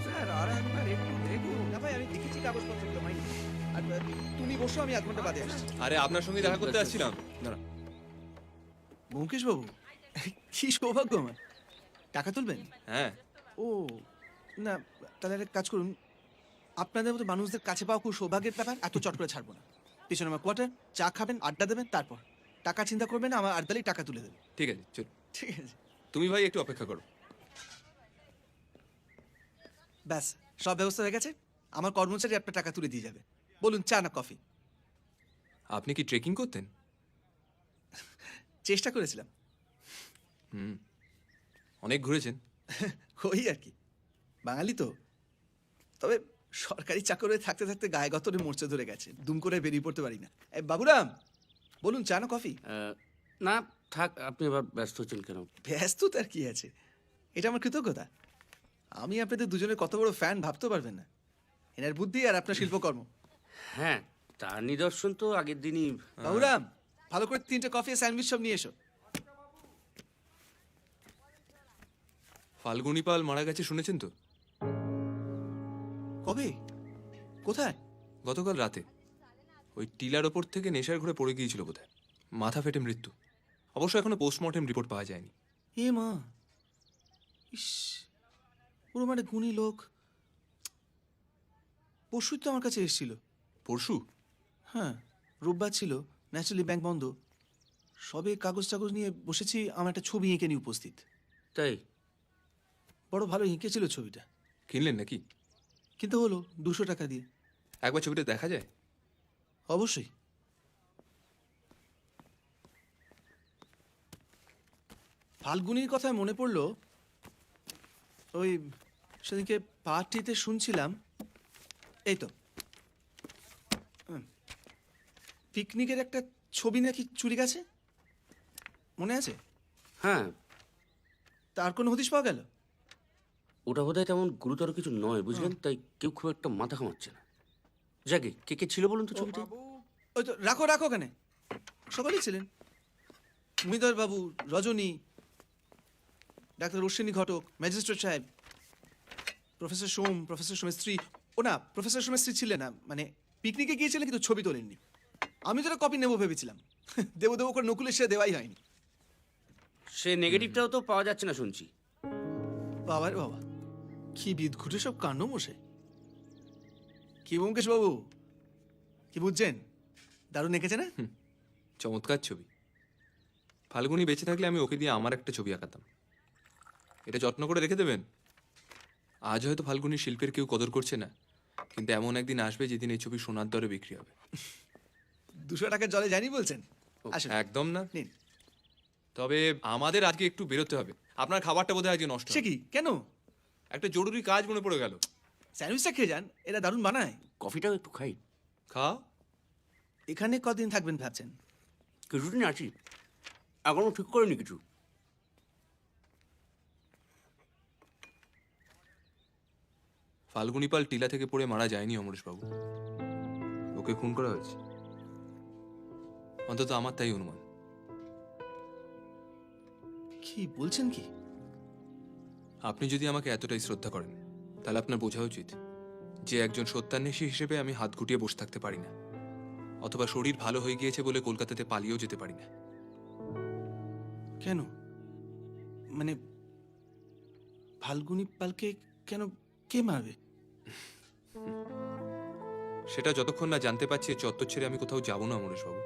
স্যার আর একবার একটু দেখুন না ভাই, আমি দেখেছি কাগজপত্রগুলো হয়নি। আর তুমি বসো, আমি 1 ঘন্টা বাদে আসছি। আরে আপনার সঙ্গে দেখা করতে আসছিলাম। দাঁড়া। ব্যোমকেশ বাবু, কি সৌভাগ্য আমার। টাকা তুলবেন? হ্যাঁ। ও না, তাহলে একটা কাজ করুন, আপনাদের মতো মানুষদের কাছে পাওয়া খুব সৌভাগ্যের ব্যাপার, এত চট করে ছাড়বো না। পিছনে আমার কোয়ার্টার, চা খাবেন, আড্ডা দেবেন, তারপর টাকা চিন্তা করবেন না, আমার আড্ডালেই টাকা তুলে দেবেন। ঠিক আছে, চল। ঠিক আছে, তুমি ভাই একটু অপেক্ষা করো। ব্যাস সব ব্যবস্থা হয়ে গেছে। আমার কর্মচারী আপনার টাকা তুলে দিয়ে যাবে। বলুন, চা না কফি? আপনি কি ট্রেকিং করতেন? চেষ্টা করেছিলাম। অনেক ঘুরেছেন। ওই আর কি, বাঙালি তো। তবে সরকারি চাকর হয়ে থাকতে থাকতে গায়ে গতরে মোর্চা ধরে গেছে, দুম করে বেরিয়ে পড়তে পারি না। বাবুরাম, বলুন চা না কফি? না থাক, আপনি আবার ব্যস্ত হচ্ছেন কেন? ব্যস্ত তার কি আছে, এটা আমার কৃতজ্ঞতা। আমি আপনাদের দুজনের কত বড় ফ্যান ভাবতে পারবেন না। এনার বুদ্ধি আর আপনার শিল্পকর্ম। হ্যাঁ, তার নিদর্শন তো আগের দিনই। বাবুরাম, ভালো করে 3টে কফি আর স্যান্ডউইচ সব নিয়ে এসো। ফাল্গুনী পাল মারা গেছে শুনেছেন তো? কবে, কোথায়? গতকাল রাতে ওই টিলার ওপর থেকে নেশার ঘরে পড়ে গিয়েছিল বোধহয়, মাথা ফেটে মৃত্যু। অবশ্য এখনো পোস্টমর্টেম রিপোর্ট পাওয়া যায়নি। এ মা, ইস, পুরো মানে গুণী লোক। পরশুই তো আমার কাছে এসেছিল। পরশু? হ্যাঁ, রোববার ছিল, ন্যাচারালি ব্যাংক বন্ধ। সবে কাগজ টাগজ নিয়ে বসেছি, আমার একটা ছবি এঁকে নিয়ে উপস্থিত। তাই? বড় ভালো এঁকেছিল ছবিটা। কিনলেন নাকি? কিন্তু হলো 200 টাকা দিয়ে। একবার ছবিটা দেখা যায়? অবশ্যই। ফাল্গুনির কথায় মনে পড়লো, ওই সেদিনকে পার্টিতে শুনছিলাম, এই তো পিকনিকের একটা ছবি নাকি চুরি গেছে, মনে আছে? হ্যাঁ, তার কোনো হদিশ পাওয়া গেল? ওটা বোধহয় তেমন গুরুতর কিছু নয়, বুঝলেন, তাই কেউ খুব একটা মাথা ঘামাচ্ছে না। যাকে কে কে ছিল বলুন তো ছবিতে? ওই তো, রাখো রাখো, ওখানে সকলেই ছিলেন। মহিধর বাবু, রজনী, ডাক্তার অশ্বিনী ঘটক, ম্যাজিস্ট্রেট সাহেব, প্রফেসর সোম, প্রফেসর সোমের স্ত্রী। ও না, প্রফেসর সোমের স্ত্রী ছিলেন না, মানে পিকনিকে গিয়েছিলেন কিন্তু ছবি তোলেননি। আমি তো একটা কপি নেবো ভেবেছিলাম, দেবো দেবো করে নকুলে সে দেওয়াই হয়নি। সে নেগেটিভটাও তো পাওয়া যাচ্ছে না শুনছি। বাবার বাবা, কি বিদঘুটে সব কাণ্ড মশাই। কি ব্যোমকেশ বাবু, কি বুঝছেন? দারুণ এঁকেছে না? চমৎকার ছবি। ফাল্গুনী বেঁচে থাকলে আমি ওকে দিয়ে আমার একটা ছবি আঁকাতাম। এটা যত্ন করে রেখে দেবেন। আজ হয়তো ফাল্গুনীর শিল্পের কেউ কদর করছে না, কিন্তু এমন একদিন আসবে যেদিন এই ছবি সোনার দরে বিক্রি হবে। 200 টাকার জলে যায়নি বলছেন? আসুন, একদম না। নিন। তবে আমাদের আজকে একটু বেরোতে হবে। আপনার খাবারটা বোধহয় আজকে নষ্ট সে হবে। কি, কেন? একটা জরুরি কাজ মনে পড়ে গেল। স্যান্ডউইচটা খেয়ে যান, এরা দারুণ বানায়। কফিটাও একটু খাই। খাও। এখানে কদিন থাকবেন ভাবছেন? কিছুদিন আছি, এখনো ঠিক করিনি কিছু। ফাল্গুনী পাল টিলা থেকে পড়ে মারা যায়নি অমরেশবাবু, ওকে খুন করা হয়েছে। অন্তত আমার তাই অনুমান। কি বলছেন কি? আপনি যদি আমাকে এতটাই শ্রদ্ধা করেন, তাহলে আপনার বোঝা উচিত যে একজন সত্যান্বেষী হিসেবে আমি হাত গুটিয়ে বসে থাকতে পারি না, অথবা শরীর ভালো হয়ে গিয়েছে বলে কলকাতাতে পালিয়েও যেতে পারি না। কেন, মানে ফাল্গুনী পালকে কেন, কে মারবে? সেটা যতক্ষণ না জানতে পারছি এ চত্বর ছেড়ে আমি কোথাও যাব না অমরেশবাবু।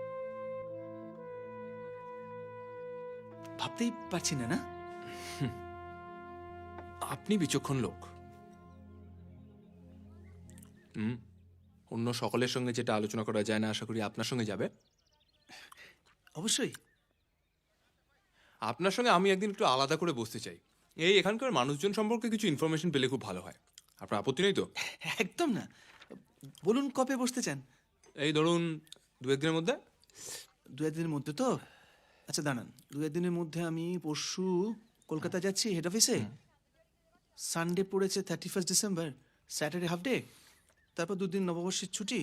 ভাবতেই পারছি না। না, আপনি বিচক্ষণ লোক। অন্য সকলের সঙ্গে যেটা আলোচনা করা যায় না, আশা করি আপনার সঙ্গে যাবে। অবশ্যই। আপনার সঙ্গে আমি একদিন একটু আলাদা করে বসতে চাই। এই এখানকার মানুষজন সম্পর্কে কিছু ইনফরমেশন পেলে খুব ভালো হয়। আপনার আপত্তি নেই তো? একদম না, বলুন কবে বসতে চান? এই ধরুন 2-1 দিনের মধ্যে। 2-1 দিনের মধ্যে তো? আচ্ছা দাঁড়ান, 2-1 দিনের মধ্যে আমি পরশু কলকাতা যাচ্ছি হেড অফিসে। সানডে পড়েছে 31 ডিসেম্বর, স্যাটারডে হাফ ডে, তারপর 2 দিন নববর্ষের ছুটি,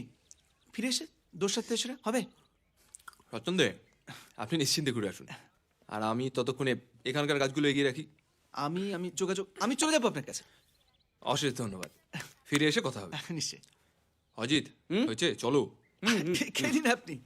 ফিরে এসে 2-7-3 হবে। রতন দে, আপনি নিশ্চিন্তে ঘুরে আসুন, আর আমি ততক্ষণে এখানকার কাজগুলো এগিয়ে রাখি। আমি চলে যাবো আপনার কাছে। অশেষ ধন্যবাদ। ফিরে এসে কথা হবে। নিশ্চয়ই। অজিত, হয়েছে, চলো। খেয়ে দিন আপনি।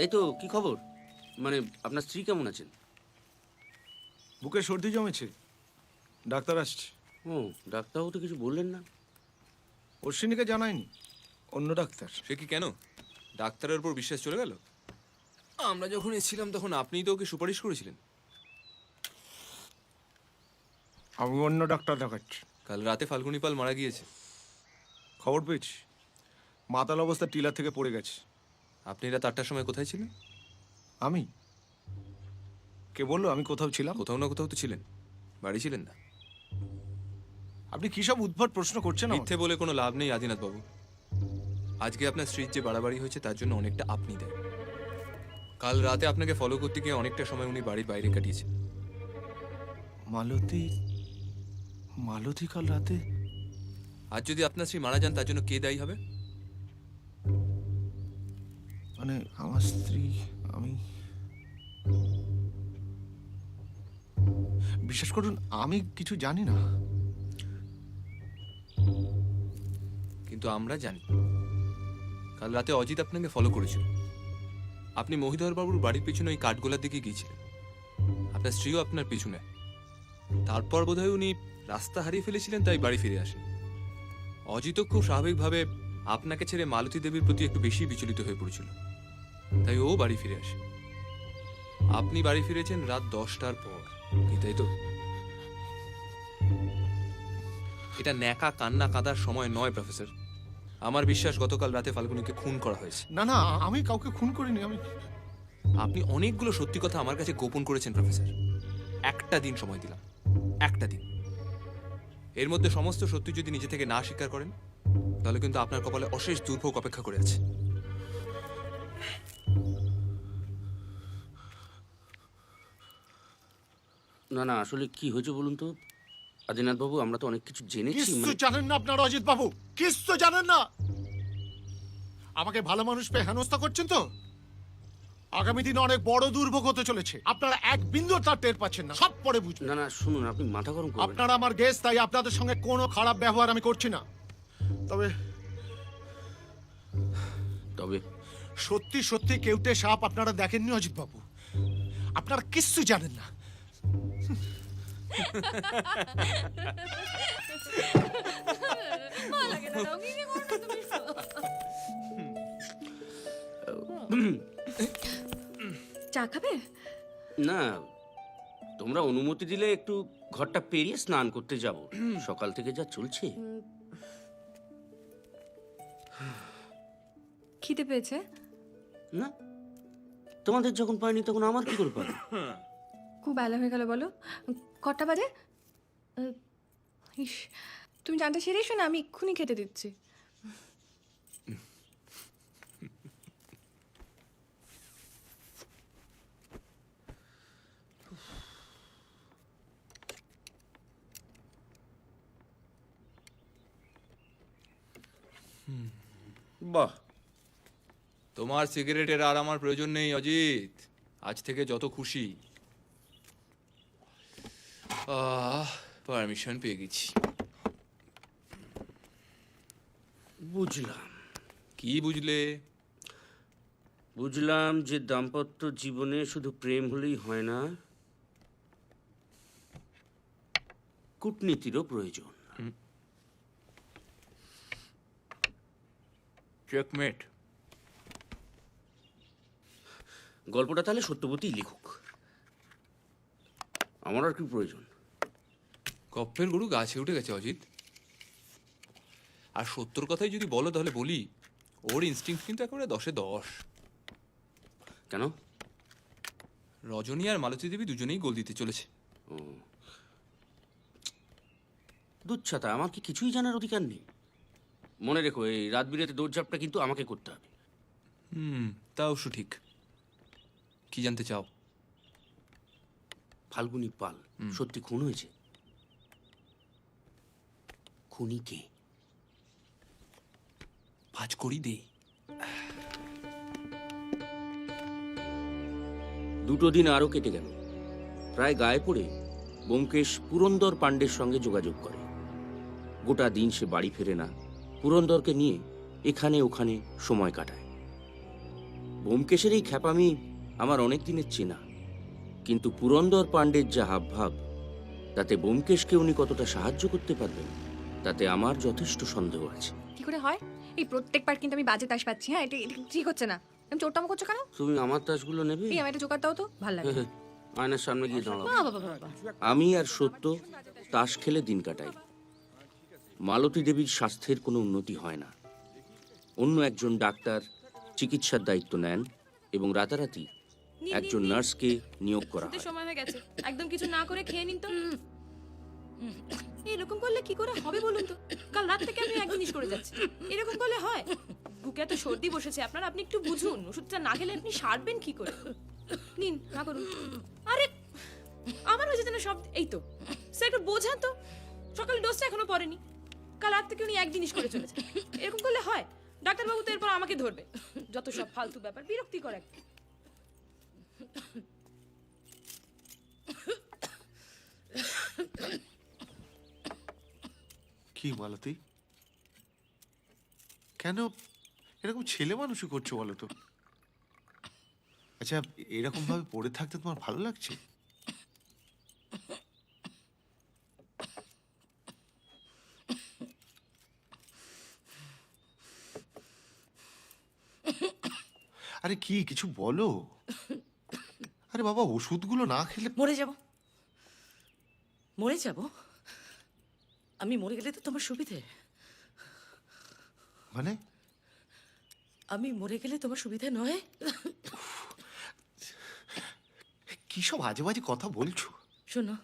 এই তো, কি খবর? মানে আপনার স্ত্রী কেমন আছেন? বুকে সর্দি জমেছে, ডাক্তার আসছে। ও, ডাক্তারবাবু তো কিছু বললেন না। অশ্বিনীকে জানায়নি, অন্য ডাক্তার। সে কি কেন? ডাক্তারের উপর বিশ্বাস চলে গেল? আমরা যখন এসেছিলাম তখন আপনিই তো ওকে সুপারিশ করেছিলেন। আমি অন্য ডাক্তার দেখাচ্ছি। কাল রাতে ফাল্গুনি পাল মারা গিয়েছে। খবর পেয়েছি, মাতাল অবস্থা টিলা থেকে পড়ে গেছে। আপনি রাত 8টার সময় কোথায় ছিলেন? আমি? কে বললো আমি কোথাও ছিলাম? কোথাও না কোথাও তো ছিলেন, বাড়ি ছিলেন না। আপনি কি সব উদ্ভট প্রশ্ন করছেন আমাকে? মিথ্যে বলে কোনো লাভ নেই আদিনাথ বাবু। আজকে আপনার স্ত্রীর যে বাড়াবাড়ি হয়েছে তার জন্য অনেকটা আপনি দেন। কাল রাতে আপনাকে ফলো করতে গিয়ে অনেকটা সময় উনি বাড়ির বাইরে কাটিয়েছেন। মালতী, মালতী কাল রাতে? আজ যদি আপনার স্ত্রী মারা যান তার জন্য কে দায়ী হবে? মানে আমার স্ত্রী, আমি, বিশ্বাস করুন আমি কিছু জানি না। কিন্তু আমরা জানি। কাল রাতে অজিত আপনাকে ফলো করেছিল। আপনি মহিধর বাবুর বাড়ির পিছনে ওই কাঠগোলার দিকে গিয়েছিলেন। আপনার স্ত্রীও আপনার পিছনে। তারপর বোধহয় উনি রাস্তা হারিয়ে ফেলেছিলেন, তাই বাড়ি ফিরে আসেন। অজিত খুব স্বাভাবিকভাবে আপনাকে ছেড়ে মালতী দেবীর প্রতি একটু বেশি বিচলিত হয়ে পড়েছিল, তাই ও বাড়ি ফিরে আসে। আপনি বাড়ি ফিরেছেন রাত 10টার পর, কি তাই তো? এটা ন্যাকা কান্না কাঁদার সময় নয় প্রফেসর। আমার বিশ্বাস গতকাল রাতে ফাল্গুনিকে খুন করা হয়েছে। না না, আমি কাউকে খুন করিনি। আমি, আপনি অনেকগুলো সত্যি কথা আমার কাছে গোপন করেছেন প্রফেসর। একটা দিন সময় দিলাম, একটা দিন। এর মধ্যে সমস্ত সত্যি যদি নিজে থেকে না স্বীকার করেন তাহলে কিন্তু আপনার কপালে অশেষ দুর্ভোগ অপেক্ষা করে আছে। না না, আসলে কি হয়েছে বলুন তো আদিনাথ বাবু, আমরা তো অনেক কিছু জেনেছি। কিচ্ছু জানেন না আপনার অজিত বাবু, কিচ্ছু জানেন না। আমাকে ভালো মানুষ পেয়ে হেনস্থা করছেন তো? আগামী দিনে অনেক বড় দুর্ভোগ হতে চলেছে। আপনারা এক বিন্দু তার টের পাচ্ছেন না, সব পরে বুঝবেন। না না, শুনুন, আপনি মাথা গরম করবেন না। আপনারা আমার গেস্ট, তাই আপনাদের সঙ্গে কোনো খারাপ ব্যবহার আমি করছি না। তবে তবে সত্যি সত্যি কেউটে সাপ আপনারা দেখেননি অজিত বাবু, আপনারা কিচ্ছু জানেন না। ভালো লাগে না, রঙিন করো না তুমি। চা খাবে? না, তোমরা অনুমতি দিলে একটু ঘরটা পেরিয়ে স্নান করতে যাব। সকাল থেকে যা চলছে। খিদে পেয়েছে? না, তোমাদের যখন পাইনি তখন আমার কি করে পাবে? খুব বেলা হয়ে গেল বলো। কটা বাজে? ইস, তুমি জানতে সেরেই শোনা, আমি এক্ষুনি খেতে দিচ্ছি। বাহ, তোমার সিগারেটের আর আমার প্রয়োজন নেই অজিত। আজ থেকে যত খুশি। পারমিশন পেয়ে গেছি। বুঝলাম। কি বুঝলে? বুঝলাম যে দাম্পত্য জীবনে শুধু প্রেম হলেই হয় না, কূটনীতিরও প্রয়োজন। চেকমেট। গল্পটা তাহলে সত্যবতীই লিখুক, আমার আর কি প্রয়োজন? কপ্পের গরু গাছে উঠে গেছে অজিত। আর সত্যর কথাই যদি বলো তাহলে বলি, ওর ইনস্টিংক্ট কিন্তু একেবারে 10-এ 10। কেন? রজনী আর মালতী দেবী দুজনেই গোল দিতে চলেছে। দুচ্ছাতা, আমার কি কিছুই জানার অধিকার নেই? মনে রেখো, এই রাত বিরেতে দৌড়ঝাপটা কিন্তু আমাকে করতে হবে। তা অবশ্য ঠিক। কি জানতে চাও? ফাল্গুনি পাল সত্যি খুন হয়েছে? খুনি কে? ভাজ করি দে। দুটো দিন আরো কেটে গেল। প্রায় গায়ে পড়ে ব্যোমকেশ পুরন্দর পাণ্ডের সঙ্গে যোগাযোগ করে। গোটা দিন সে বাড়ি ফেরে না, পুরন্দরকে নিয়ে এখানে ওখানে সময় কাটায়। ব্যোমকেশের এই খ্যাপামি আমার অনেক দিনের চেনা, কিন্তু পুরন্দর পাণ্ডের যা হাবভাব, তাতে ব্যোমকেশকে উনি কতটা সাহায্য করতে পারবেন তাতে আমার যথেষ্ট সন্দেহ আছে। কি করে হয়? এই প্রত্যেকবার কিন্তু আমি বাজে তাস পাচ্ছি। হ্যাঁ, এটা এটা ঠিক হচ্ছে না। তুমি চোরটামো করছো কেন? তুমি আমার তাসগুলো নেবে? এই আমার একটা জোগাড় দাও তো, ভালো লাগে। আয়নার সামনে গিয়ে দাঁড়াও। বাবা বাবা বাবা। আমি আর সত্য তাস খেলে দিন কাটাই। মালতী দেবীর স্বাস্থ্যের কোনো উন্নতি হয় না। অন্য একজন ডাক্তার চিকিৎসার দায়িত্ব নেন এবং রাতারাতি একজন নার্সকে নিয়োগ করা হয়। সময় হয়ে গেছে, একদম কিছু না করে খেয়ে নিন তো। এরকম করলে কি করে হবে বলুন তো? কাল রাত থেকে আমি এক জিনিস করে যাচ্ছি, এরকম করলে হয়? বুকে এত সর্দি বসেছে আপনার, আপনি একটু বুঝুন। ওষুধটা না খেলে আপনি সারবেন কি করে? নিন, না করুন। আরে আমার হয়েছে যেন সব। এই তো স্যার, একটু বোঝান তো। সকালে ডোজটা এখনো পড়েনি, কাল রাত থেকে উনি এক জিনিস করে চলেছে। এরকম করলে হয়? ডাক্তারবাবু তো এরপর আমাকে ধরবে। যত সব ফালতু ব্যাপার, বিরক্তিকর একটা। কি মালতী, কেন এরকম ছেলে মানুষই করছো বলো তো? আচ্ছা, এরকম ভাবে পড়ে থাকতে তোমার ভালো লাগছে? আরে কি, কিছু বলো। আরে বাবা, ওষুধগুলো না খেলে মরে যাব, মরে যাব। আমি মরে গেলে তো তোমার সুবিধে। মানে? আমি মরে গেলে তোমার সুবিধে নয়? কি সব আজে বাজে কথা বলছো? শোনো,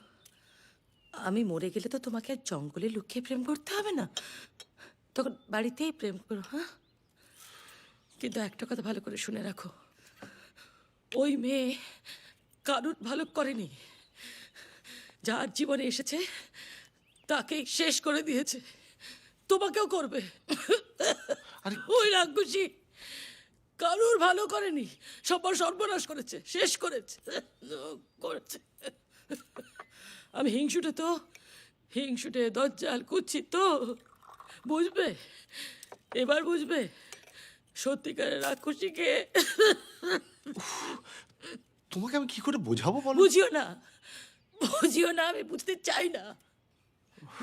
আমি মরে গেলে তো তোমাকে আর জঙ্গলে লুকিয়ে প্রেম করতে হবে না, তখন বাড়িতেই প্রেম করো। হ্যাঁ, কিন্তু একটা কথা ভালো করে শুনে রাখো, ওই মেয়ে কারুর ভালো করেনি। যার জীবনে এসেছে তাকেই শেষ করে দিয়েছে, তোমাকেও করবে। ওই রাক্ষসী কারুর ভালো করেনি, সবার সর্বনাশ করেছে, শেষ করেছে করেছে। আমি হিংসুটে দজ্জাল কুচ্ছি তো, বুঝবে এবার, বুঝবে সত্যিকারের রাক্ষসীকে। তোমাকে আমি কি করে বোঝাবো বলো? বুঝিও না, বুঝিও না, আমি বুঝতে চাই না।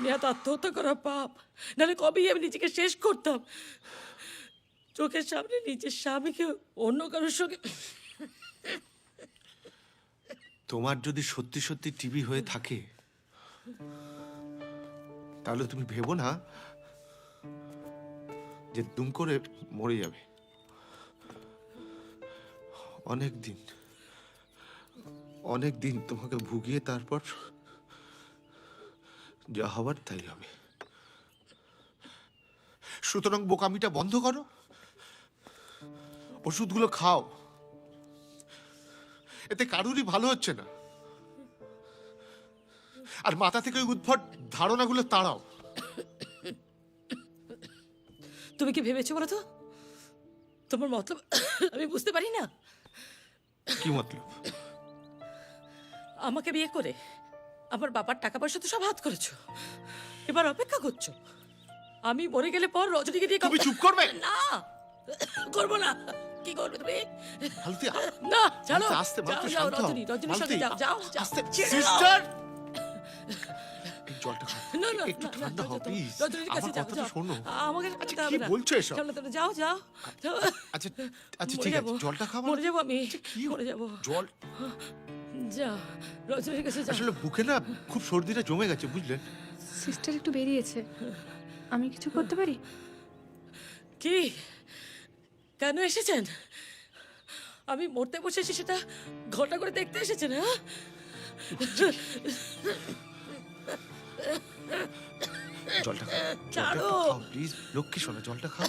মেয়াত আত্মহত্যা করা পাপ, নাহলে কবেই আমি নিজেকে শেষ করতাম। চোখের সামনে নিজের স্বামীকে অন্য কারোর সঙ্গে। তোমার যদি সত্যি সত্যি টিবি হয়ে থাকে, তাহলে তুমি ভেবো না যে দুম করে মরে যাবে। অনেক দিন তোমাকে ভুগিয়ে তারপর যা হবার তাই হবে। সুতরাং বোকামিটা বন্ধ করো, ওষুধগুলো খাও। এতে কারুরই ভালো হচ্ছে না। আর মাথা থেকে ওই উদ্ভট ধারণাগুলো তাড়াও। তুমি কি ভেবেছো বলো তো? তোমার মতলব আমি বুঝতে পারি না? কি মতলব? আমাকে বিয়ে করে আমার বাবার টাকা পয়সা তো সব হাত করেছো, এবার অপেক্ষা করছো আমি মরে গেলে পর রজনীকে দিয়ে। তুমি চুপ করবে? না, করবো না। কি করবে তুমি? মালতী, না, চলো, আস্তে, মালতী, যাও, শান্ত হও। রজনীর সঙ্গে মালতী, যাও, আস্তে, ছেড়ে দাও। সিস্টার, এই জলটা খাও। না, না, একটু না, ঠান্ডা যাও, হও, যাও, প্লিজ। রজনীর কাছে আমার যাও, কথাটা যাও। শোনো। আমাকে আচ্ছা, যেতে কি হবে না। বলছো এসব? চলো, চলো, যাও, যাও, যাও। আচ্ছা, আচ্ছা, মরে ঠিক যাবো। আছে, জলটা খাবো। মরে যাবো আমি, কি মরে যাবো। জল? যাও, রজনীর কাছে যাও। আসলে বুকে না খুব সর্দিটা জমে গেছে, বুঝলেন? সিস্টার একটু বেরিয়েছে, আমি কিছু করতে পারি? কি, কেন এসেছেন? আমি মরতে বসেছি সেটা ঘটা করে দেখতে এসেছেন? হ্যাঁ, জলটা খাও, জলটা ছাড়ো। একটু খাও, প্লিজ। লক্ষ্মী সোনা, জলটা খাও।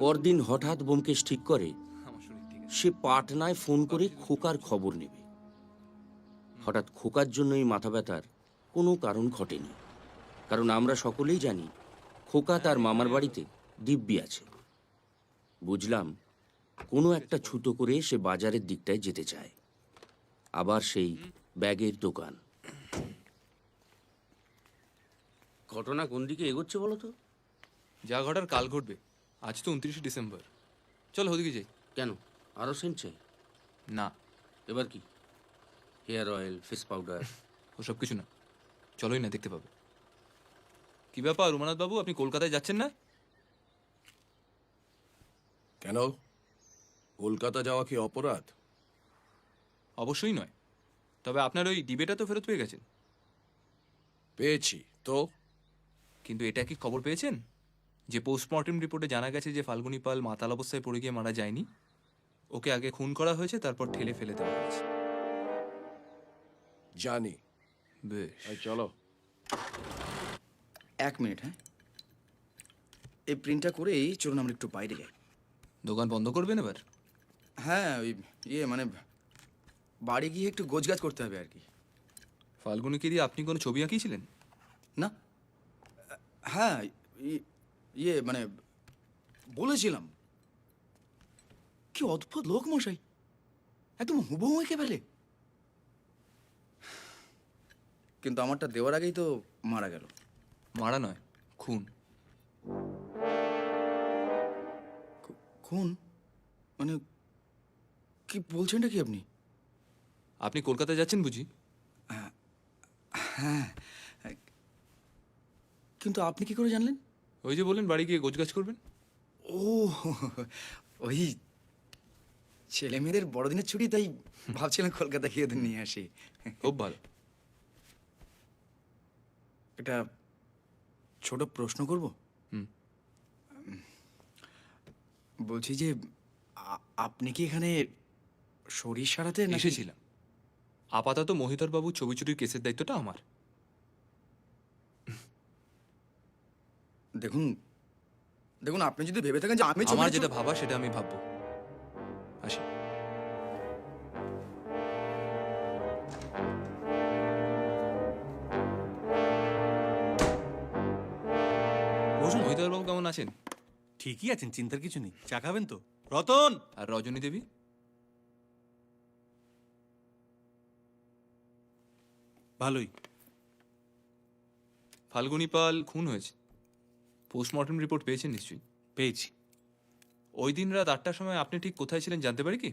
পরদিন হঠাৎ ব্যোমকেশ ঠিক করে আমার শরীর ঠিক আছে। সে পাটনায় ফোন করে খোকার খবর নেবে। হঠাৎ খোকার জন্যই মাথা ব্যথার কোনো কারণ ঘটেনি, কারণ আমরা সকলেই জানি খোকা তার মামার বাড়িতে দিব্যি আছে। বুঝলাম কোনো একটা ছুতো করে সে বাজারের দিকটায় যেতে চায়। আবার সেই ব্যাগের দোকান। ঘটনা কোন দিকে এগোচ্ছে বলো তো? যা ঘটার কাল ঘটবে। আজ তো 29শে ডিসেম্বর। চলো ওদিকে যাই। কেন, আরো সেন্ট চাই? না, এবার কি? Hair oil, face powder? ওসব কিছু না, চলোই না, দেখতে পাবে। কি ব্যাপার উমানাথ বাবু, আপনি কলকাতায় যাচ্ছেন না? কেন, কলকাতা যাওয়া কি অপরাধ? অবশ্যই নয়, তবে আপনার ওই ডিবেটা তো ফেরত পেয়ে গেছেন। পেয়েছি তো। কিন্তু এটা কি খবর পেয়েছেন যে পোস্টমর্টেম রিপোর্টে জানা গেছে যে ফাল্গুনী পাল মাতাল অবস্থায় পড়ে গিয়ে মারা যায়নি, ওকে আগে খুন করা হয়েছে, তারপর ঠেলে ফেলে দেওয়া হয়েছে। জানি। বেশ, এই চলো। 1 মিনিট, হ্যাঁ? এই প্রিন্টটা করেই চলুন আমরা একটু বাইরে যাই। দোকান বন্ধ করবেন এবার? হ্যাঁ, ওই মানে বাড়ি গিয়ে একটু গোছগাছ করতে হবে আর কি। ফাল্গুনিকে দিয়ে আপনি কোনো ছবি আঁকিয়েছিলেন? না, হ্যাঁ, মানে বলেছিলাম। কি অদ্ভুত লোক মশাই, একদম হুবহু এঁকে ফেলে। কিন্তু আমারটা দেওয়ার আগেই তো মারা গেল। মারা নয়, খুন। খুন? মানে কি বলছেনটা কি আপনি? আপনি কলকাতা যাচ্ছেন বুঝি? হ্যাঁ, কিন্তু আপনি কি করে জানলেন? ওই যে বললেন বাড়ি গিয়ে গোছগাছ করবেন। ও, ওই ছেলে মেয়েদের বড়দিনের ছুটি, তাই ভাবছিলাম কলকাতা গিয়ে ওদের নিয়ে আসি। খুব ভালো। একটা ছোট প্রশ্ন করব? হুম। বলছি যে আপনি কি এখানে শরীর সারাতে এসেছিলাম। আপাতত মহিধর বাবু ছবি চুরির কেসের দায়িত্বটা আমার। দেখুন দেখুন, আপনি যদি ভেবে থাকেন যে আমি আমার যেটা ভাবা সেটা আমি ভাববো। আসি। বসুন। মহিধর বাবু কেমন আছেন? ঠিকই আছেন, চিন্তার কিছু নেই। চা খাবেন তো? রতন! আর রজনী দেবী? ভালোই। ফাল্গুনী পাল খুন হয়েছে, পোস্টমর্টেম রিপোর্ট পেয়েছেন নিশ্চয়ই? পেয়েছি। ওই দিন রাত 8টার সময় আপনি ঠিক কোথায় ছিলেন জানতে পারি কি?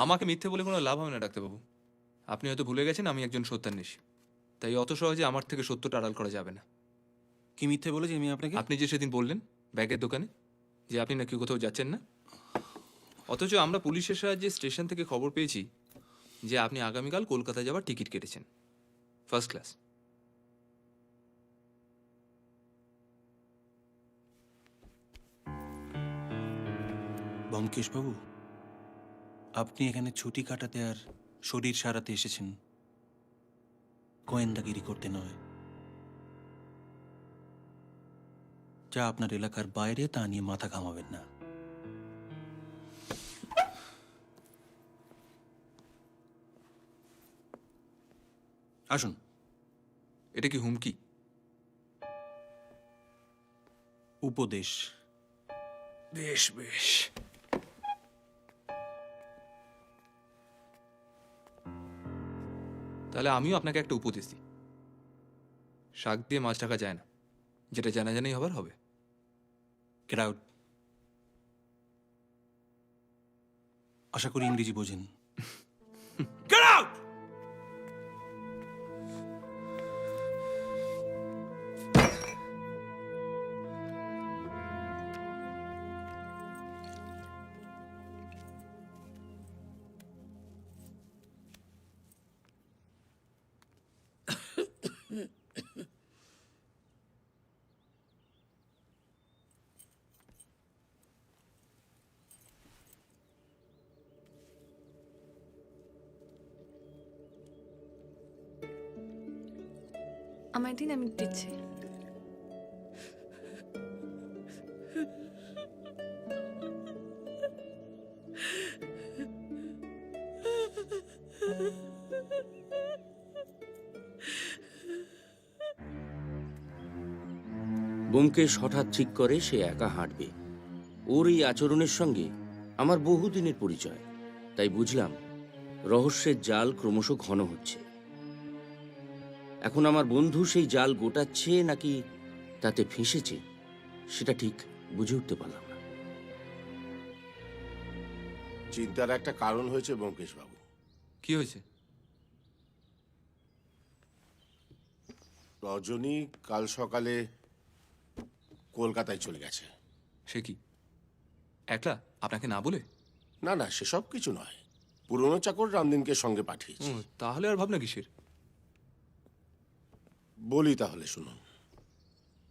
আমাকে মিথ্যে বলে কোনো লাভ হবে না ডাক্তারবাবু। আপনি হয়তো ভুলে গেছেন আমি একজন সত্যান্বেষী, তাই অত সহজে আমার থেকে সত্যটা আড়াল করা যাবে না। কি মিথ্যে বলেছি আমি আপনাকে? আপনি যে সেদিন বললেন ব্যাগের দোকানে যে আপনি নাকি কোথাও যাচ্ছেন না, অথচ আমরা পুলিশের সাহায্যে স্টেশন থেকে খবর পেয়েছি যে আপনি আগামীকাল কলকাতা যাওয়ার টিকিট কেটেছেন, ফার্স্ট ক্লাস। ব্যোমকেশ বাবু, আপনি এখানে ছুটি কাটাতে আর শরীর সারাতে এসেছেন, গোয়েন্দাগিরি করতে নয়। যা আপনার এলাকার বাইরে তা নিয়ে মাথা ঘামাবেন না। আসুন। এটা কি হুমকি? উপদেশ। বেশ বেশ। তাহলে আমিও আপনাকে একটা উপদেশ দিই, শাক দিয়ে মাছ ঢাকা যায় না, যেটা জানাজানি হবার হবে। Get out. আশা করি ইংরেজি বোঝেন। Get out! আমায় দিন, আমি দিচ্ছি। ব্যোমকেশ হঠাৎ ঠিক করে সে একা হাঁটবে। ওর এই আচরণের সঙ্গে আমার বহুদিনের পরিচয়, তাই বুঝলাম রহস্যের জাল ক্রমশ ঘন হচ্ছে। এখন আমার বন্ধু সেই জাল গোটাচ্ছে নাকি তাতে ফেঁসেছে সেটা ঠিক বুঝে উঠতে পারলাম না। চিন্তার একটা কারণ হয়েছে ব্যোমকেশ বাবু। কি হয়েছে? রজনী কাল সকালে কলকাতায় চলে গেছে। সে কি একলা, আপনাকে না বলে? না না, সেসব কিছু নয়, পুরনো চাকর রামদিনকে সঙ্গে পাঠিয়েছে। তাহলে আর ভাবনা কিসের? বলি তাহলে শুনুন।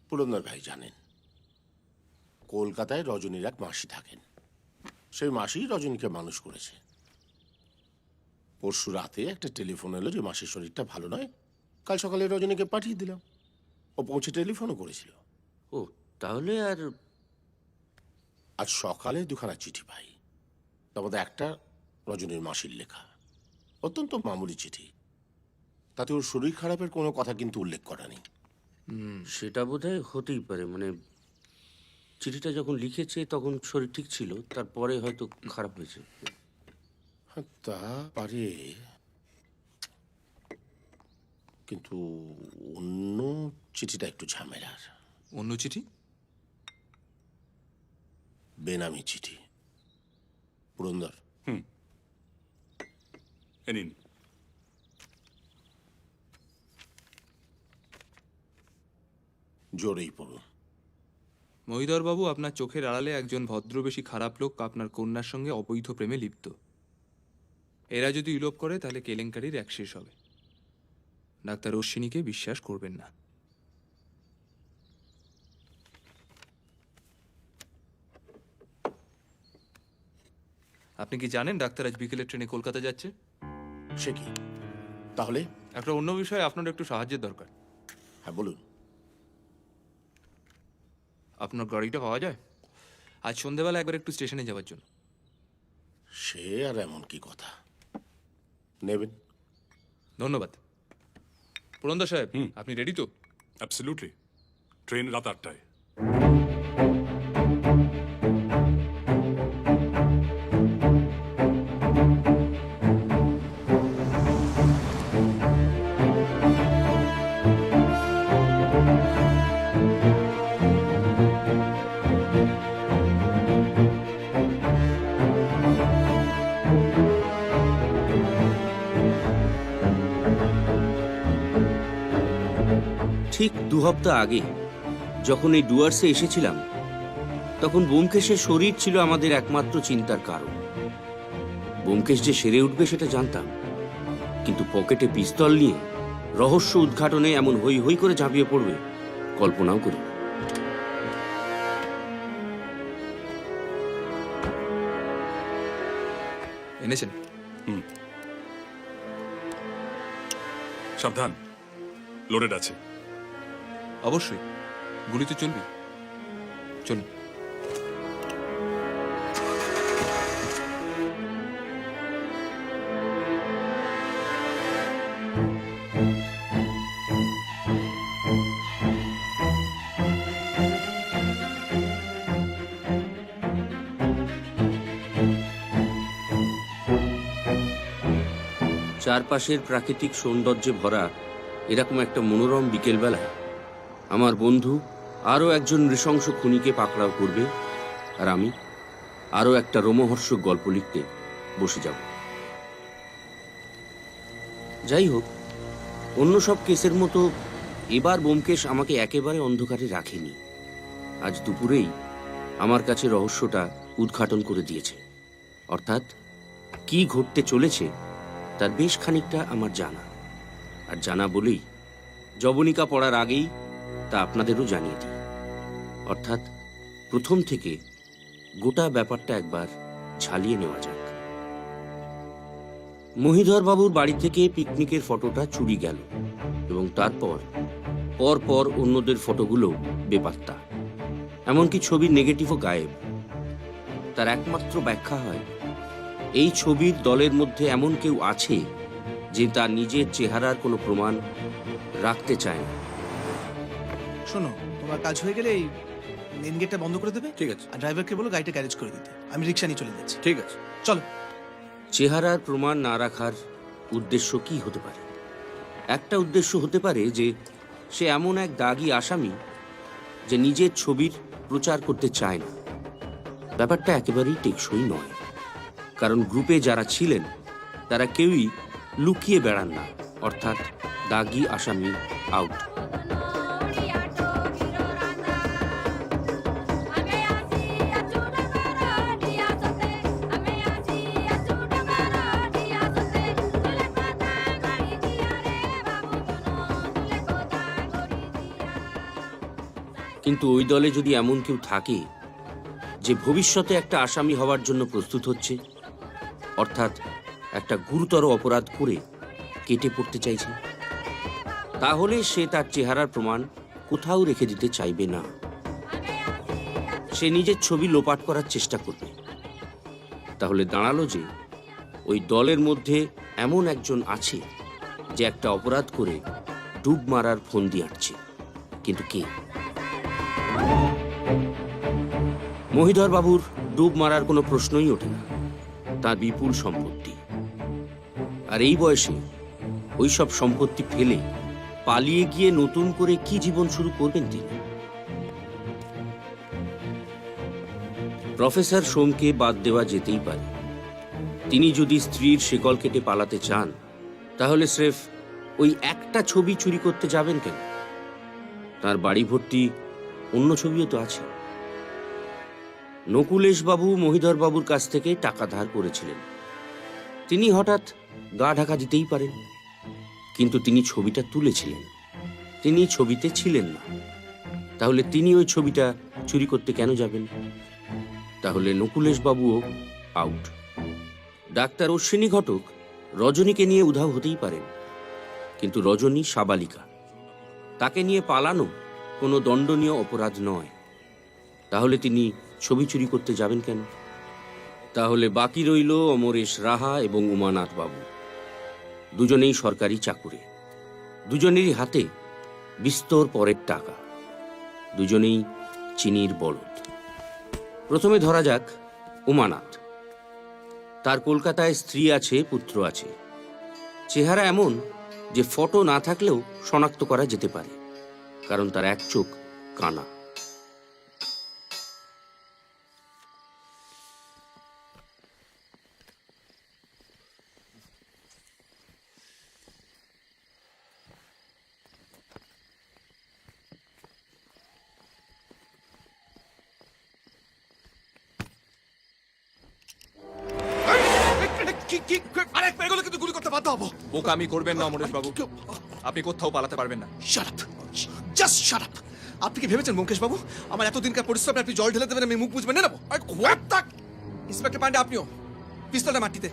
পুরন্দর ভাই জানেন কলকাতায় রজনীর এক মাসি থাকেন। সেই মাসি রজনীকে মানুষ করেছে। পরশু রাতে একটা টেলিফোন এলো যে মাসির শরীরটা ভালো নয়, কাল সকালে রজনীকে পাঠিয়ে দিলাম। ও পৌঁছে টেলিফোনও করেছিল। ও তাহলে আর আজ সকালে দুখানা চিঠি পাই, তার মধ্যে একটা রজনীর মাসির লেখা, অত্যন্ত মামুলি চিঠি। তাতে ওর শরীর খারাপের কোনো কথা কিন্তু উল্লেখ করা নেই। সেটা বোধহয় হতেই পারে, মানে চিঠিটা যখন লিখেছে তখন শরীর ঠিক ছিল, তারপরে হয়তো খারাপ হয়েছে। হ্যাঁ, তা পারে, কিন্তু অন্য চিঠিটা একটু ঝামেলার। অন্য চিঠি? বেনামি চিঠি। পুরন্দর, এ নিন। জোরেই পড়ুন। মহিধরবাবু, আপনার চোখের আড়ালে একজন ভদ্রবেশী খারাপ লোক আপনার কন্যার সঙ্গে অবৈধ প্রেমে লিপ্ত। এরা যদি ইলোপ করে তাহলে কেলেঙ্কারির এক শেষ হবে। ডাক্তার অশ্বিনীকে বিশ্বাস করবেন না। আপনি কি জানেন ডাক্তার আজ বিকেলের ট্রেনে কলকাতা যাচ্ছে? সে কি? তাহলে একটা অন্য বিষয়ে আপনার একটু সাহায্যের দরকার। হ্যাঁ বলুন। আপনার গাড়িটা পাওয়া যায়? আজ সন্ধ্যেবেলা একবার একটু স্টেশনে যাওয়ার জন্য। সে আর এমন কি কথা, নেবেন? ধন্যবাদ। পুরন্দর সাহেব, আপনি রেডি তো? অ্যাবসলিউটলি। ট্রেন রাত 8টায়। ঠিক 2 হপ্তাহ আগে যখন এই ডুয়ার্সে এসেছিলাম তখন ব্যোমকেশের শরীর ছিল আমাদের একমাত্র চিন্তার কারণ। ব্যোমকেশ যে সেরে উঠবে সেটা জানতাম, কিন্তু পকেটে পিস্তল নিয়ে রহস্য উদ্ঘাটনে এমন হই হই করে ঝাঁপিয়ে পড়বে কল্পনাও করি। এনেছেন? সাবধান, লোডেড আছে। অবশ্যই, গুলি তো চলবে। চলুন। চারপাশের প্রাকৃতিক সৌন্দর্যে ভরা এরকম একটা মনোরম বিকেলবেলায় আমার বন্ধু আরও একজন নৃশংস খুনিকে পাকড়াও করবে, আর আমি আরও একটা রোমহর্ষক গল্প লিখতে বসে যাব। যাই হোক, অন্য সব কেসের মতো এবার ব্যোমকেশ আমাকে একেবারে অন্ধকারে রাখেনি। আজ দুপুরেই আমার কাছে রহস্যটা উদ্ঘাটন করে দিয়েছে। অর্থাৎ কি ঘটতে চলেছে তার বেশ খানিকটা আমার জানা, আর জানা বলেই জবনিকা পড়ার আগেই তা আপনাদেরও জানিয়ে দিই। অর্থাৎ প্রথম থেকে গোটা ব্যাপারটা একবার ঝালিয়ে নেওয়া যাক। মহিধর বাবুর বাড়ি থেকে পিকনিকের ফটোটা চুরি গেল এবং তারপর পর অন্যদের ফটোগুলো বেপাত্তা, এমনকি ছবির নেগেটিভও গায়েব। তার একমাত্র ব্যাখ্যা হয় এই ছবির দলের মধ্যে এমন কেউ আছে যে তার নিজের চেহারার কোনো প্রমাণ রাখতে চায় না। শোনো, তোমার কাজ হয়ে গেলে এই মেন গেটটা বন্ধ করে দেবে, ঠিক আছে আর ড্রাইভারকে বলো গাড়িটা গ্যারেজ করে দিতে। আমি রিক্সা নিয়ে চলে যাচ্ছি। ঠিক আছে। চলো। চেহারার প্রমাণ না রাখার উদ্দেশ্য কি হতে পারে? একটা উদ্দেশ্য হতে পারে যে সে এমন এক দাগী আসামি যে নিজের ছবির প্রচার করতে চায় না। ব্যাপারটা একেবারেই টেকসই নয়, কারণ গ্রুপে যারা ছিলেন তারা কেউই লুকিয়ে বেড়ান না, অর্থাৎ দাগী আসামি আউট। কিন্তু ওই দলে যদি এমন কেউ থাকে যে ভবিষ্যতে একটা আসামি হওয়ার জন্য প্রস্তুত হচ্ছে, অর্থাৎ একটা গুরুতর অপরাধ করে কেটে পড়তে চাইছে, তাহলে সে তার চেহারার প্রমাণ কোথাও রেখে দিতে চাইবে না। সে নিজের ছবি লোপাট করার চেষ্টা করবে। তাহলে দাঁড়ালো যে ওই দলের মধ্যে এমন একজন আছে যে একটা অপরাধ করে ডুব মারার ফন্দি আঁটছে। কিন্তু কে? মহিধর বাবুর ডুব মারার কোনো প্রশ্নই ওঠে না। তার বিপুল সম্পত্তি, আর এই বয়সে ওই সব সম্পত্তি ফেলে পালিয়ে গিয়ে নতুন করে কি জীবন শুরু করবেন তিনি? প্রফেসর সোমকে বাদ দেওয়া যেতেই পারে। তিনি যদি স্ত্রীর শেকল কেটে পালাতে চান, তাহলে স্রেফ ওই একটা ছবি চুরি করতে যাবেন কেন? তার বাড়ি ভর্তি অন্য ছবিও তো আছে। নকুলেশ বাবু মহিধর বাবুর কাছ থেকে টাকা ধার করেছিলেন। তিনি হঠাৎ গা ঢাকা দিতেই পারেন, কিন্তু তিনি ছবিটা তুলেছিলেন, তিনি ছবিতে ছিলেন না। তাহলে তিনি ওই ছবিটা চুরি করতে কেন যাবেন? তাহলে নকুলেশ বাবুও আউট। ডাক্তার অশ্বিনী ঘটক রজনীকে নিয়ে উধাও হতেই পারেন, কিন্তু রজনী সাবালিকা, তাকে নিয়ে পালানো কোনো দণ্ডনীয় অপরাধ নয়। তাহলে তিনি ছবি চুরি করতে যাবেন কেন? তাহলে বাকি রইল অমরেশ রাহা এবং উমানাথ বাবু। দুজনেই সরকারি চাকুরে, দুজনেরই হাতে বিস্তর পরের টাকা, দুজনেই চিনির বলদ। প্রথমে ধরা যাক উমানাথ। তার কলকাতায় স্ত্রী আছে, পুত্র আছে। চেহারা এমন যে ফটো না থাকলেও শনাক্ত করা যেতে পারে, কারণ তার এক চোখ কানা। আরেক পেয়ে গেলে কিন্তু গুলি করতে বাধ্য হবো। বোকামি করবেন না অমরেশ বাবু, আপনি কোথাও পালাতে পারবেন না। Shut up, just shut up. আপনি কি ভেবেছেন মুকেশ বাবু আমার এতদিনকার পরিশ্রমে আপনি জল ঢেলে দেবেন আমি মুখ বুঝবেন না? ইন্সপেক্টর পান্ডে, আপনিও পিস্তলটা মাটিতে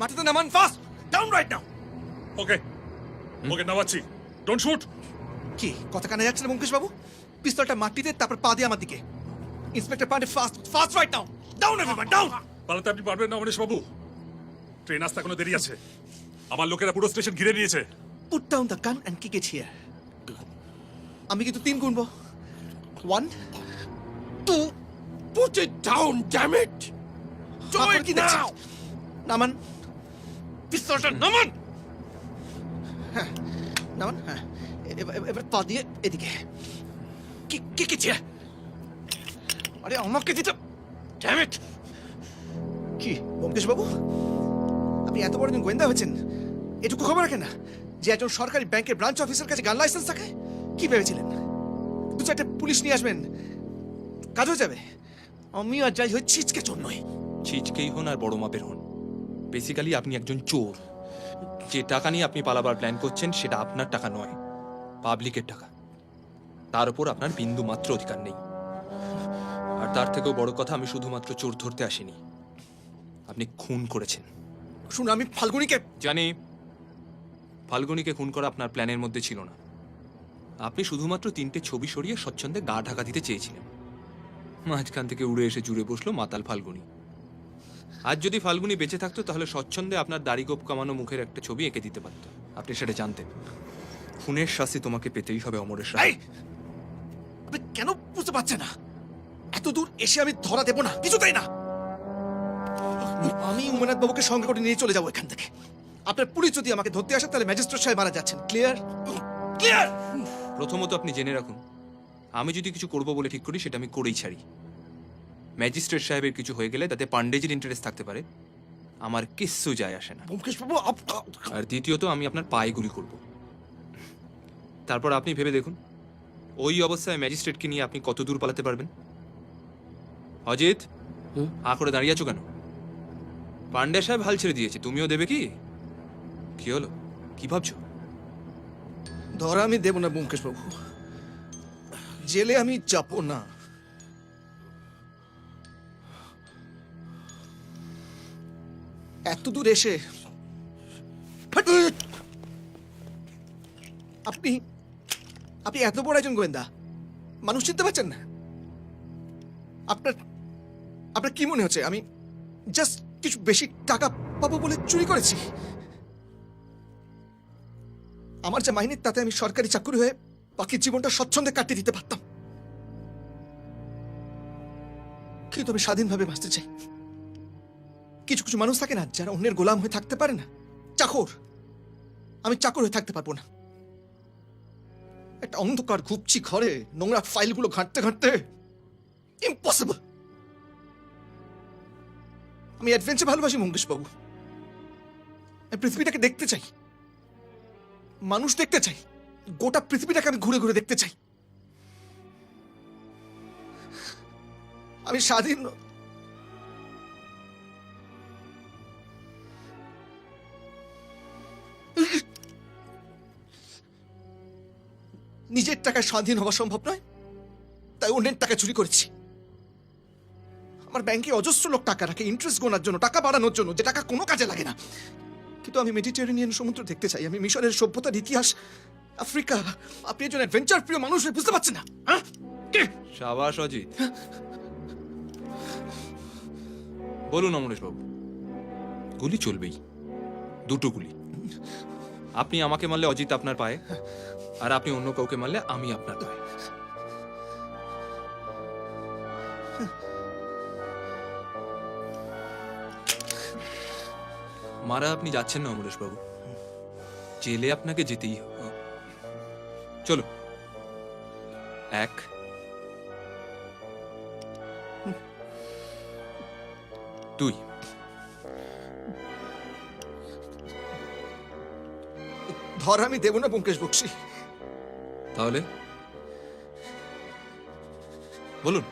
মাটিতে নামান, fast down right now. Okay okay, নামাচ্ছি। Don't shoot. কি কথা কানে যাচ্ছে না মুকেশ বাবু? পিস্তলটা মাটিতে, তারপর পা দিয়ে আমার দিকে। Inspector Pandey, fast fast right now. Down everyone, down. পালাতে আপনি পারবেন না অমরেশ বাবু, ট্রেন আসতে এখনো দেরি আছে। আমার লোকেরা পুরো স্টেশন ঘিরে নিয়েছে। Put down the gun and kick it here. আমি কিন্তু 3 গুনবো। 1 2 Put it down, damn it! Do it now! নামান পিস্তলটা, নামান। হ্যাঁ নামান, হ্যাঁ। এবার পা দিয়ে এদিকে কিক ইট হিয়ার। আরে আমাকে দিতে, ড্যাম ইট। কি ব্যোমকেশ বাবু, আপনি এত বড় দিন গোয়েন্দা হয়েছেন, এটুকু খবর রাখেন না যে একজন সরকারি ব্যাংকের ব্রাঞ্চ অফিসার কাছে গান লাইসেন্স থাকে? কি ভেবেছিলেন 2-4টে পুলিশ নিয়ে আসবেন, কাজ হয়ে যাবে? আমি আর যাই হই ছিচকে চোর নই। ছিচকেই হন আর বড় মাপের হন, বেসিক্যালি আপনি একজন চোর। যে টাকা নিয়ে আপনি পালাবার প্ল্যান করছেন সেটা আপনার টাকা নয়, পাবলিকের টাকা। তার উপর আপনার বিন্দু মাত্র অধিকার নেই। আর তার থেকেও বড় কথা, আমি শুধুমাত্র চোর ধরতে আসিনি, আপনি খুন করেছেন। শুনুন, আমি ফাল্গুনিকে জানি ফাল্গুনিকে খুন করা আপনার প্ল্যানের মধ্যে ছিল না। আপনি শুধুমাত্র 3টে ছবি সরিয়ে স্বচ্ছন্দে গা ঢাকা দিতে চেয়েছিলেন। মাঝখান থেকে উড়ে এসে জুড়ে বসলো মাতাল ফাল্গুনি। আজ যদি ফাল্গুনি বেঁচে থাকতো তাহলে স্বচ্ছন্দে আপনার দাড়ি গোপ কামানো মুখের একটা ছবি এঁকে দিতে পারত। আপনি সেটা জানতেন। খুনের শাস্তি তোমাকে পেতেই হবে অমরেশ রায়। আপনি কেন বুঝতে পারছেন না? এত দূর এসে আমি ধরা দেব না, কিছুতেই না। আমি উমেনাথ বাবুকে সঙ্গে করে নিয়ে চলে যাবো এখান থেকে। আপনার পুলিশ যদি আমাকে ধরতে আসে তাহলে ম্যাজিস্ট্রেট সাহেব মারা যাচ্ছেন। ক্লিয়ার? ক্লিয়ার? প্রথমত আপনি জেনে রাখুন, আমি যদি কিছু করব বলে ঠিক করি সেটা আমি করেই ছাড়ি। ম্যাজিস্ট্রেট সাহেবের কিছু হয়ে গেলে তাতে পান্ডেজির ইন্টারেস্ট থাকতে পারে, আমার কিচ্ছু যায় আসে না। ব্যোমকেশ বাবু আর দ্বিতীয়ত আমি আপনার পায়ে গুলি করব। তারপর আপনি ভেবে দেখুন, ওই অবস্থায় ম্যাজিস্ট্রেটকে নিয়ে আপনি কত দূর পালাতে পারবেন। অজিত, হা করে দাঁড়িয়ে আছো কেন? পান্ডে সাহেব হাল ছেড়ে দিয়েছে, তুমিও দেবে কি? কি হলো, কি ভাবছো? ধরা আমি দেব না ব্যোমকেশ বাবু, জেলে আমি যাব না। এত দূর এসে আপনি আপনি এত বড় একজন গোয়েন্দা, মানুষ চিনতে পারছেন না? আপনার আপনার কি মনে হচ্ছে আমি জাস্ট কিছু বেশি টাকা পাবো বলে চুরি করেছি? আমার যে মাইনে তাতে আমি সরকারি চাকরি হয়ে বাকি জীবনটা স্বচ্ছন্দে কাটিয়ে দিতে পারতাম, কিন্তু আমি স্বাধীনভাবে বাঁচতে চাই। কিছু কিছু মানুষ থাকে না যারা অন্যের গোলাম হয়ে থাকতে পারে না, চাকর। আমি চাকর হয়ে থাকতে পারবো না। একটা অন্ধকার ঘুপচি ঘরে নোংরা ফাইলগুলো ঘাঁটতে ঘাঁটতে ইম্পসিবল। আমি অ্যাডভেঞ্চার ভালোবাসি ব্যোমকেশ বাবু। আমি পৃথিবীটাকে দেখতে চাই, মানুষ দেখতে চাই, গোটা পৃথিবীটাকে আমি ঘুরে ঘুরে দেখতে চাই। আমি স্বাধীন নিজের টাকায় স্বাধীন হওয়া সম্ভব নয়, তাই অন্যের টাকা চুরি করেছি। আমার ব্যাংকে অজস্র লোক টাকা রাখে ইন্টারেস্ট গোনার জন্য, টাকা বাড়ানোর জন্য, যে টাকা কোনো কাজে লাগে না। কিন্তু আমি মেডিটেরেনিয়ান সমুদ্র দেখতে চাই, আমি মিশরের সভ্যতার ইতিহাস, আফ্রিকা। আপনি একজন অ্যাডভেঞ্চার প্রিয় মানুষ হয়ে বুঝতে পারছেন না? সাবাস অজিত। বলুন অমরেশ বাবু, গুলি চলবেই, দুটো গুলি। আপনি আমাকে মারলে অজিত আপনার পায়ে, আর আপনি অন্য কাউকে মারলে আমি আপনার পায়ে। মারা আপনি যাচ্ছেন না অমরেশ বাবু, জেলে আপনাকে যেতেই হবে। চলো, 1 2 ধর আমি দেব না ব্যোমকেশ বক্সী। তাহলে বলুন।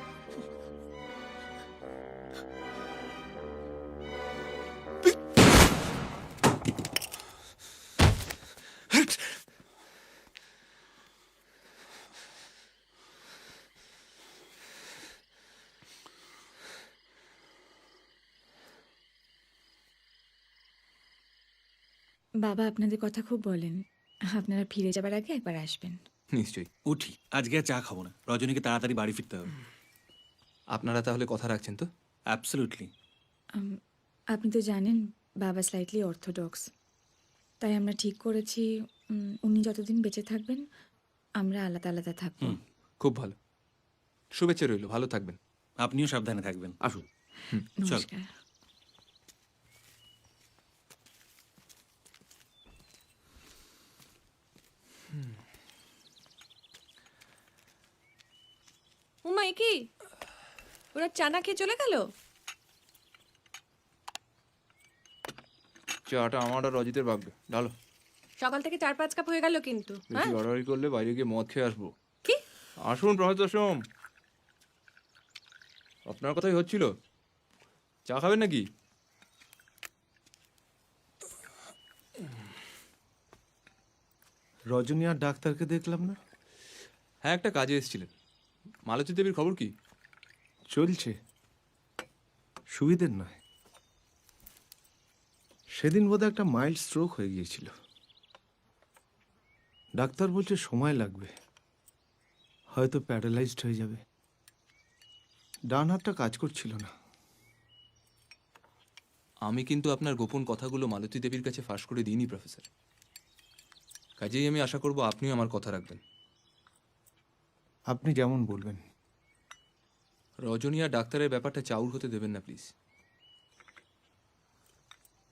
বাবা আপনাদের কথা খুব বলেন, আপনারা ফিরে যাবার আগে একবার আসবেন। নিশ্চয়ই। উঠি, আজকে আর চা খাবো না, রজনীকে তাড়াতাড়ি বাড়ি ফিরতে হবে। আপনারা তাহলে কথা রাখছেন তো? অ্যাবসলিউটলি। আপনি তো জানেন বাবা স্লাইটলি অর্থোডক্স, তাই আমরা ঠিক করেছি উনি যতদিন বেঁচে থাকবেন আমরা আলাদা আলাদা থাকবো। খুব ভালো, শুভেচ্ছা রইল, ভালো থাকবেন। আপনিও সাবধানে থাকবেন। আসুন। চল। নমস্কার। উমা, এ কি ওরা চানা খেয়ে চলে গেল? চাটা আমার আর অজিতের ভাগ্যে, ডালো। সকাল থেকে 4-5 কাপ হয়ে গেল কিন্তু। বেশি বাড়াবাড়ি করলে বাইরে গিয়ে মদ খেয়ে আসবো। কি? আসুন প্রফেসর সোম, আপনার কথাই হচ্ছিল। চা খাবেন নাকি? রজনী আর ডাক্তারকে দেখলাম না। হ্যাঁ, একটা কাজে এসেছিলেন। মালতী দেবীর খবর কি? চলছে, সুবিধের নয়। সেদিন বোধহয় একটা মাইল্ড স্ট্রোক হয়ে গিয়েছিল। ডাক্তার বলছে সময় লাগবে, হয়তো প্যারালাইজড হয়ে যাবে। ডান হাতটা কাজ করছিল না। আমি কিন্তু আপনার গোপন কথাগুলো মালতী দেবীর কাছে ফাঁস করে দিইনি প্রফেসর, কাজেই আমি আশা করব আপনিও আমার কথা রাখবেন। আপনি যেমন বলবেন। রজনী আর ডাক্তারের ব্যাপারটা চাউর হতে দেবেন না প্লিজ।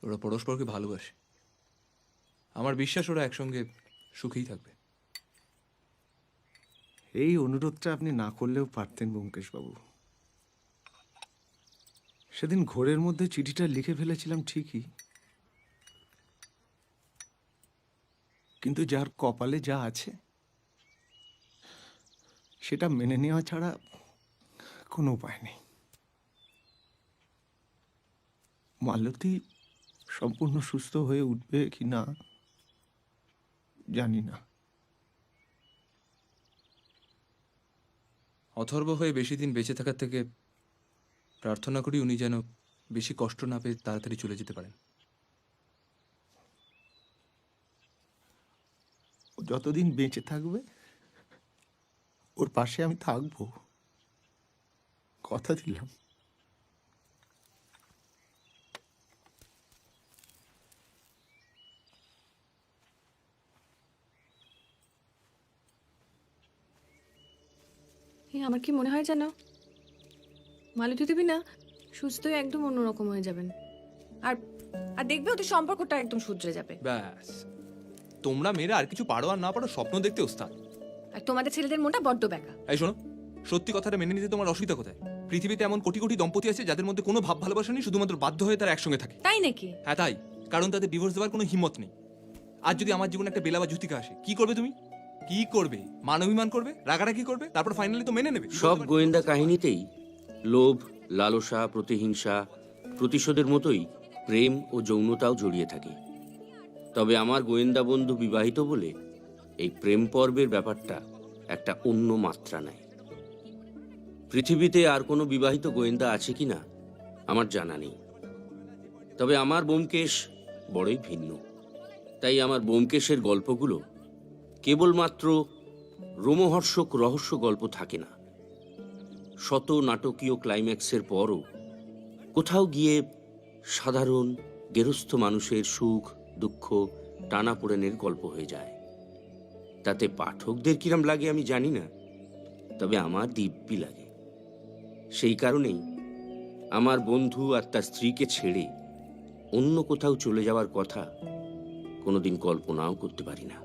ওরা পরস্পরকে ভালোবাসে, আমার বিশ্বাস ওরা একসঙ্গে সুখেই থাকবে। এই অনুরোধটা আপনি না করলেও পারতেন ব্যোমকেশবাবু। সেদিন ঘোরের মধ্যে চিঠিটা লিখে ফেলেছিলাম ঠিকই, কিন্তু যার কপালে যা আছে সেটা মেনে নেওয়া ছাড়া কোনো উপায় নেই। মালতী সম্পূর্ণ সুস্থ হয়ে উঠবে কি না জানি না। অথর্ব হয়ে বেশি দিন বেঁচে থাকার থেকে প্রার্থনা করি উনি যেন বেশি কষ্ট না পেয়ে তাড়াতাড়ি চলে যেতে পারেন। ও যতদিন বেঁচে থাকবে ওর পাশে আমি থাকবো, কথা দিলাম। আমার কি মনে হয় জানো, মালতী দেবী না সুস্থ হয়ে একদম অন্যরকম হয়ে যাবেন। আর আর দেখবে ওদের সম্পর্কটা একদম শুধরে যাবে। ব্যাস, তোমরা মেয়েরা আর কিছু পারো আর না পারো স্বপ্ন দেখতে ওস্তাদ। আর তোমাদের ছেলেদের মনটা বড্ড ব্যাকা। এই শোনো, সত্যি কথাটা মেনে নিতে তোমার অসুবিধা কোথায়? পৃথিবীতে এমন কোটি কোটি দম্পতি আছে যাদের মধ্যে কোনো ভাব ভালোবাসা নেই, শুধুমাত্র বাধ্য হয়ে তারা একসঙ্গে থাকে। তাই নাকি? হ্যাঁ তাই, কারণ তাদের ডিভোর্স দেওয়ার কোনো হিম্মত নেই। আজ যদি আমার জীবনে একটা বেলা বা জুতিকা আসে, কি করবে তুমি? কি করবে? মানবিমান করবে, রাগারাগি করবে, তারপর ফাইনালি তো মেনে নেবে। সব গোয়েন্দা কাহিনীতেই লোভ, লালসা, প্রতিহিংসা, প্রতিশোধের মতোই প্রেম ও যৌনতাও জড়িয়ে থাকে। তবে আমার গোয়েন্দা বন্ধু বিবাহিত বলে এই প্রেম পর্বের ব্যাপারটা একটা অন্য মাত্রা নেয়। পৃথিবীতে আর কোনো বিবাহিত গোয়েন্দা আছে কিনা আমার জানা নেই, তবে আমার ব্যোমকেশ বড়ই ভিন্ন। তাই আমার ব্যোমকেশের গল্পগুলো কেবলমাত্র রোমহর্ষক রহস্য গল্প থাকে না, শত নাটকীয় ক্লাইম্যাক্সের পরও কোথাও গিয়ে সাধারণ গেরস্থ মানুষের সুখ দুঃখ টানাপোড়েনের গল্প হয়ে যায়। তাতে পাঠকদের কিরম লাগে আমি জানি না, তবে আমার দিব্যি লাগে। সেই কারণেই আমার বন্ধু আর তার স্ত্রীকে ছেড়ে অন্য কোথাও চলে যাওয়ার কথা কোনোদিন কল্পনাও করতে পারি না।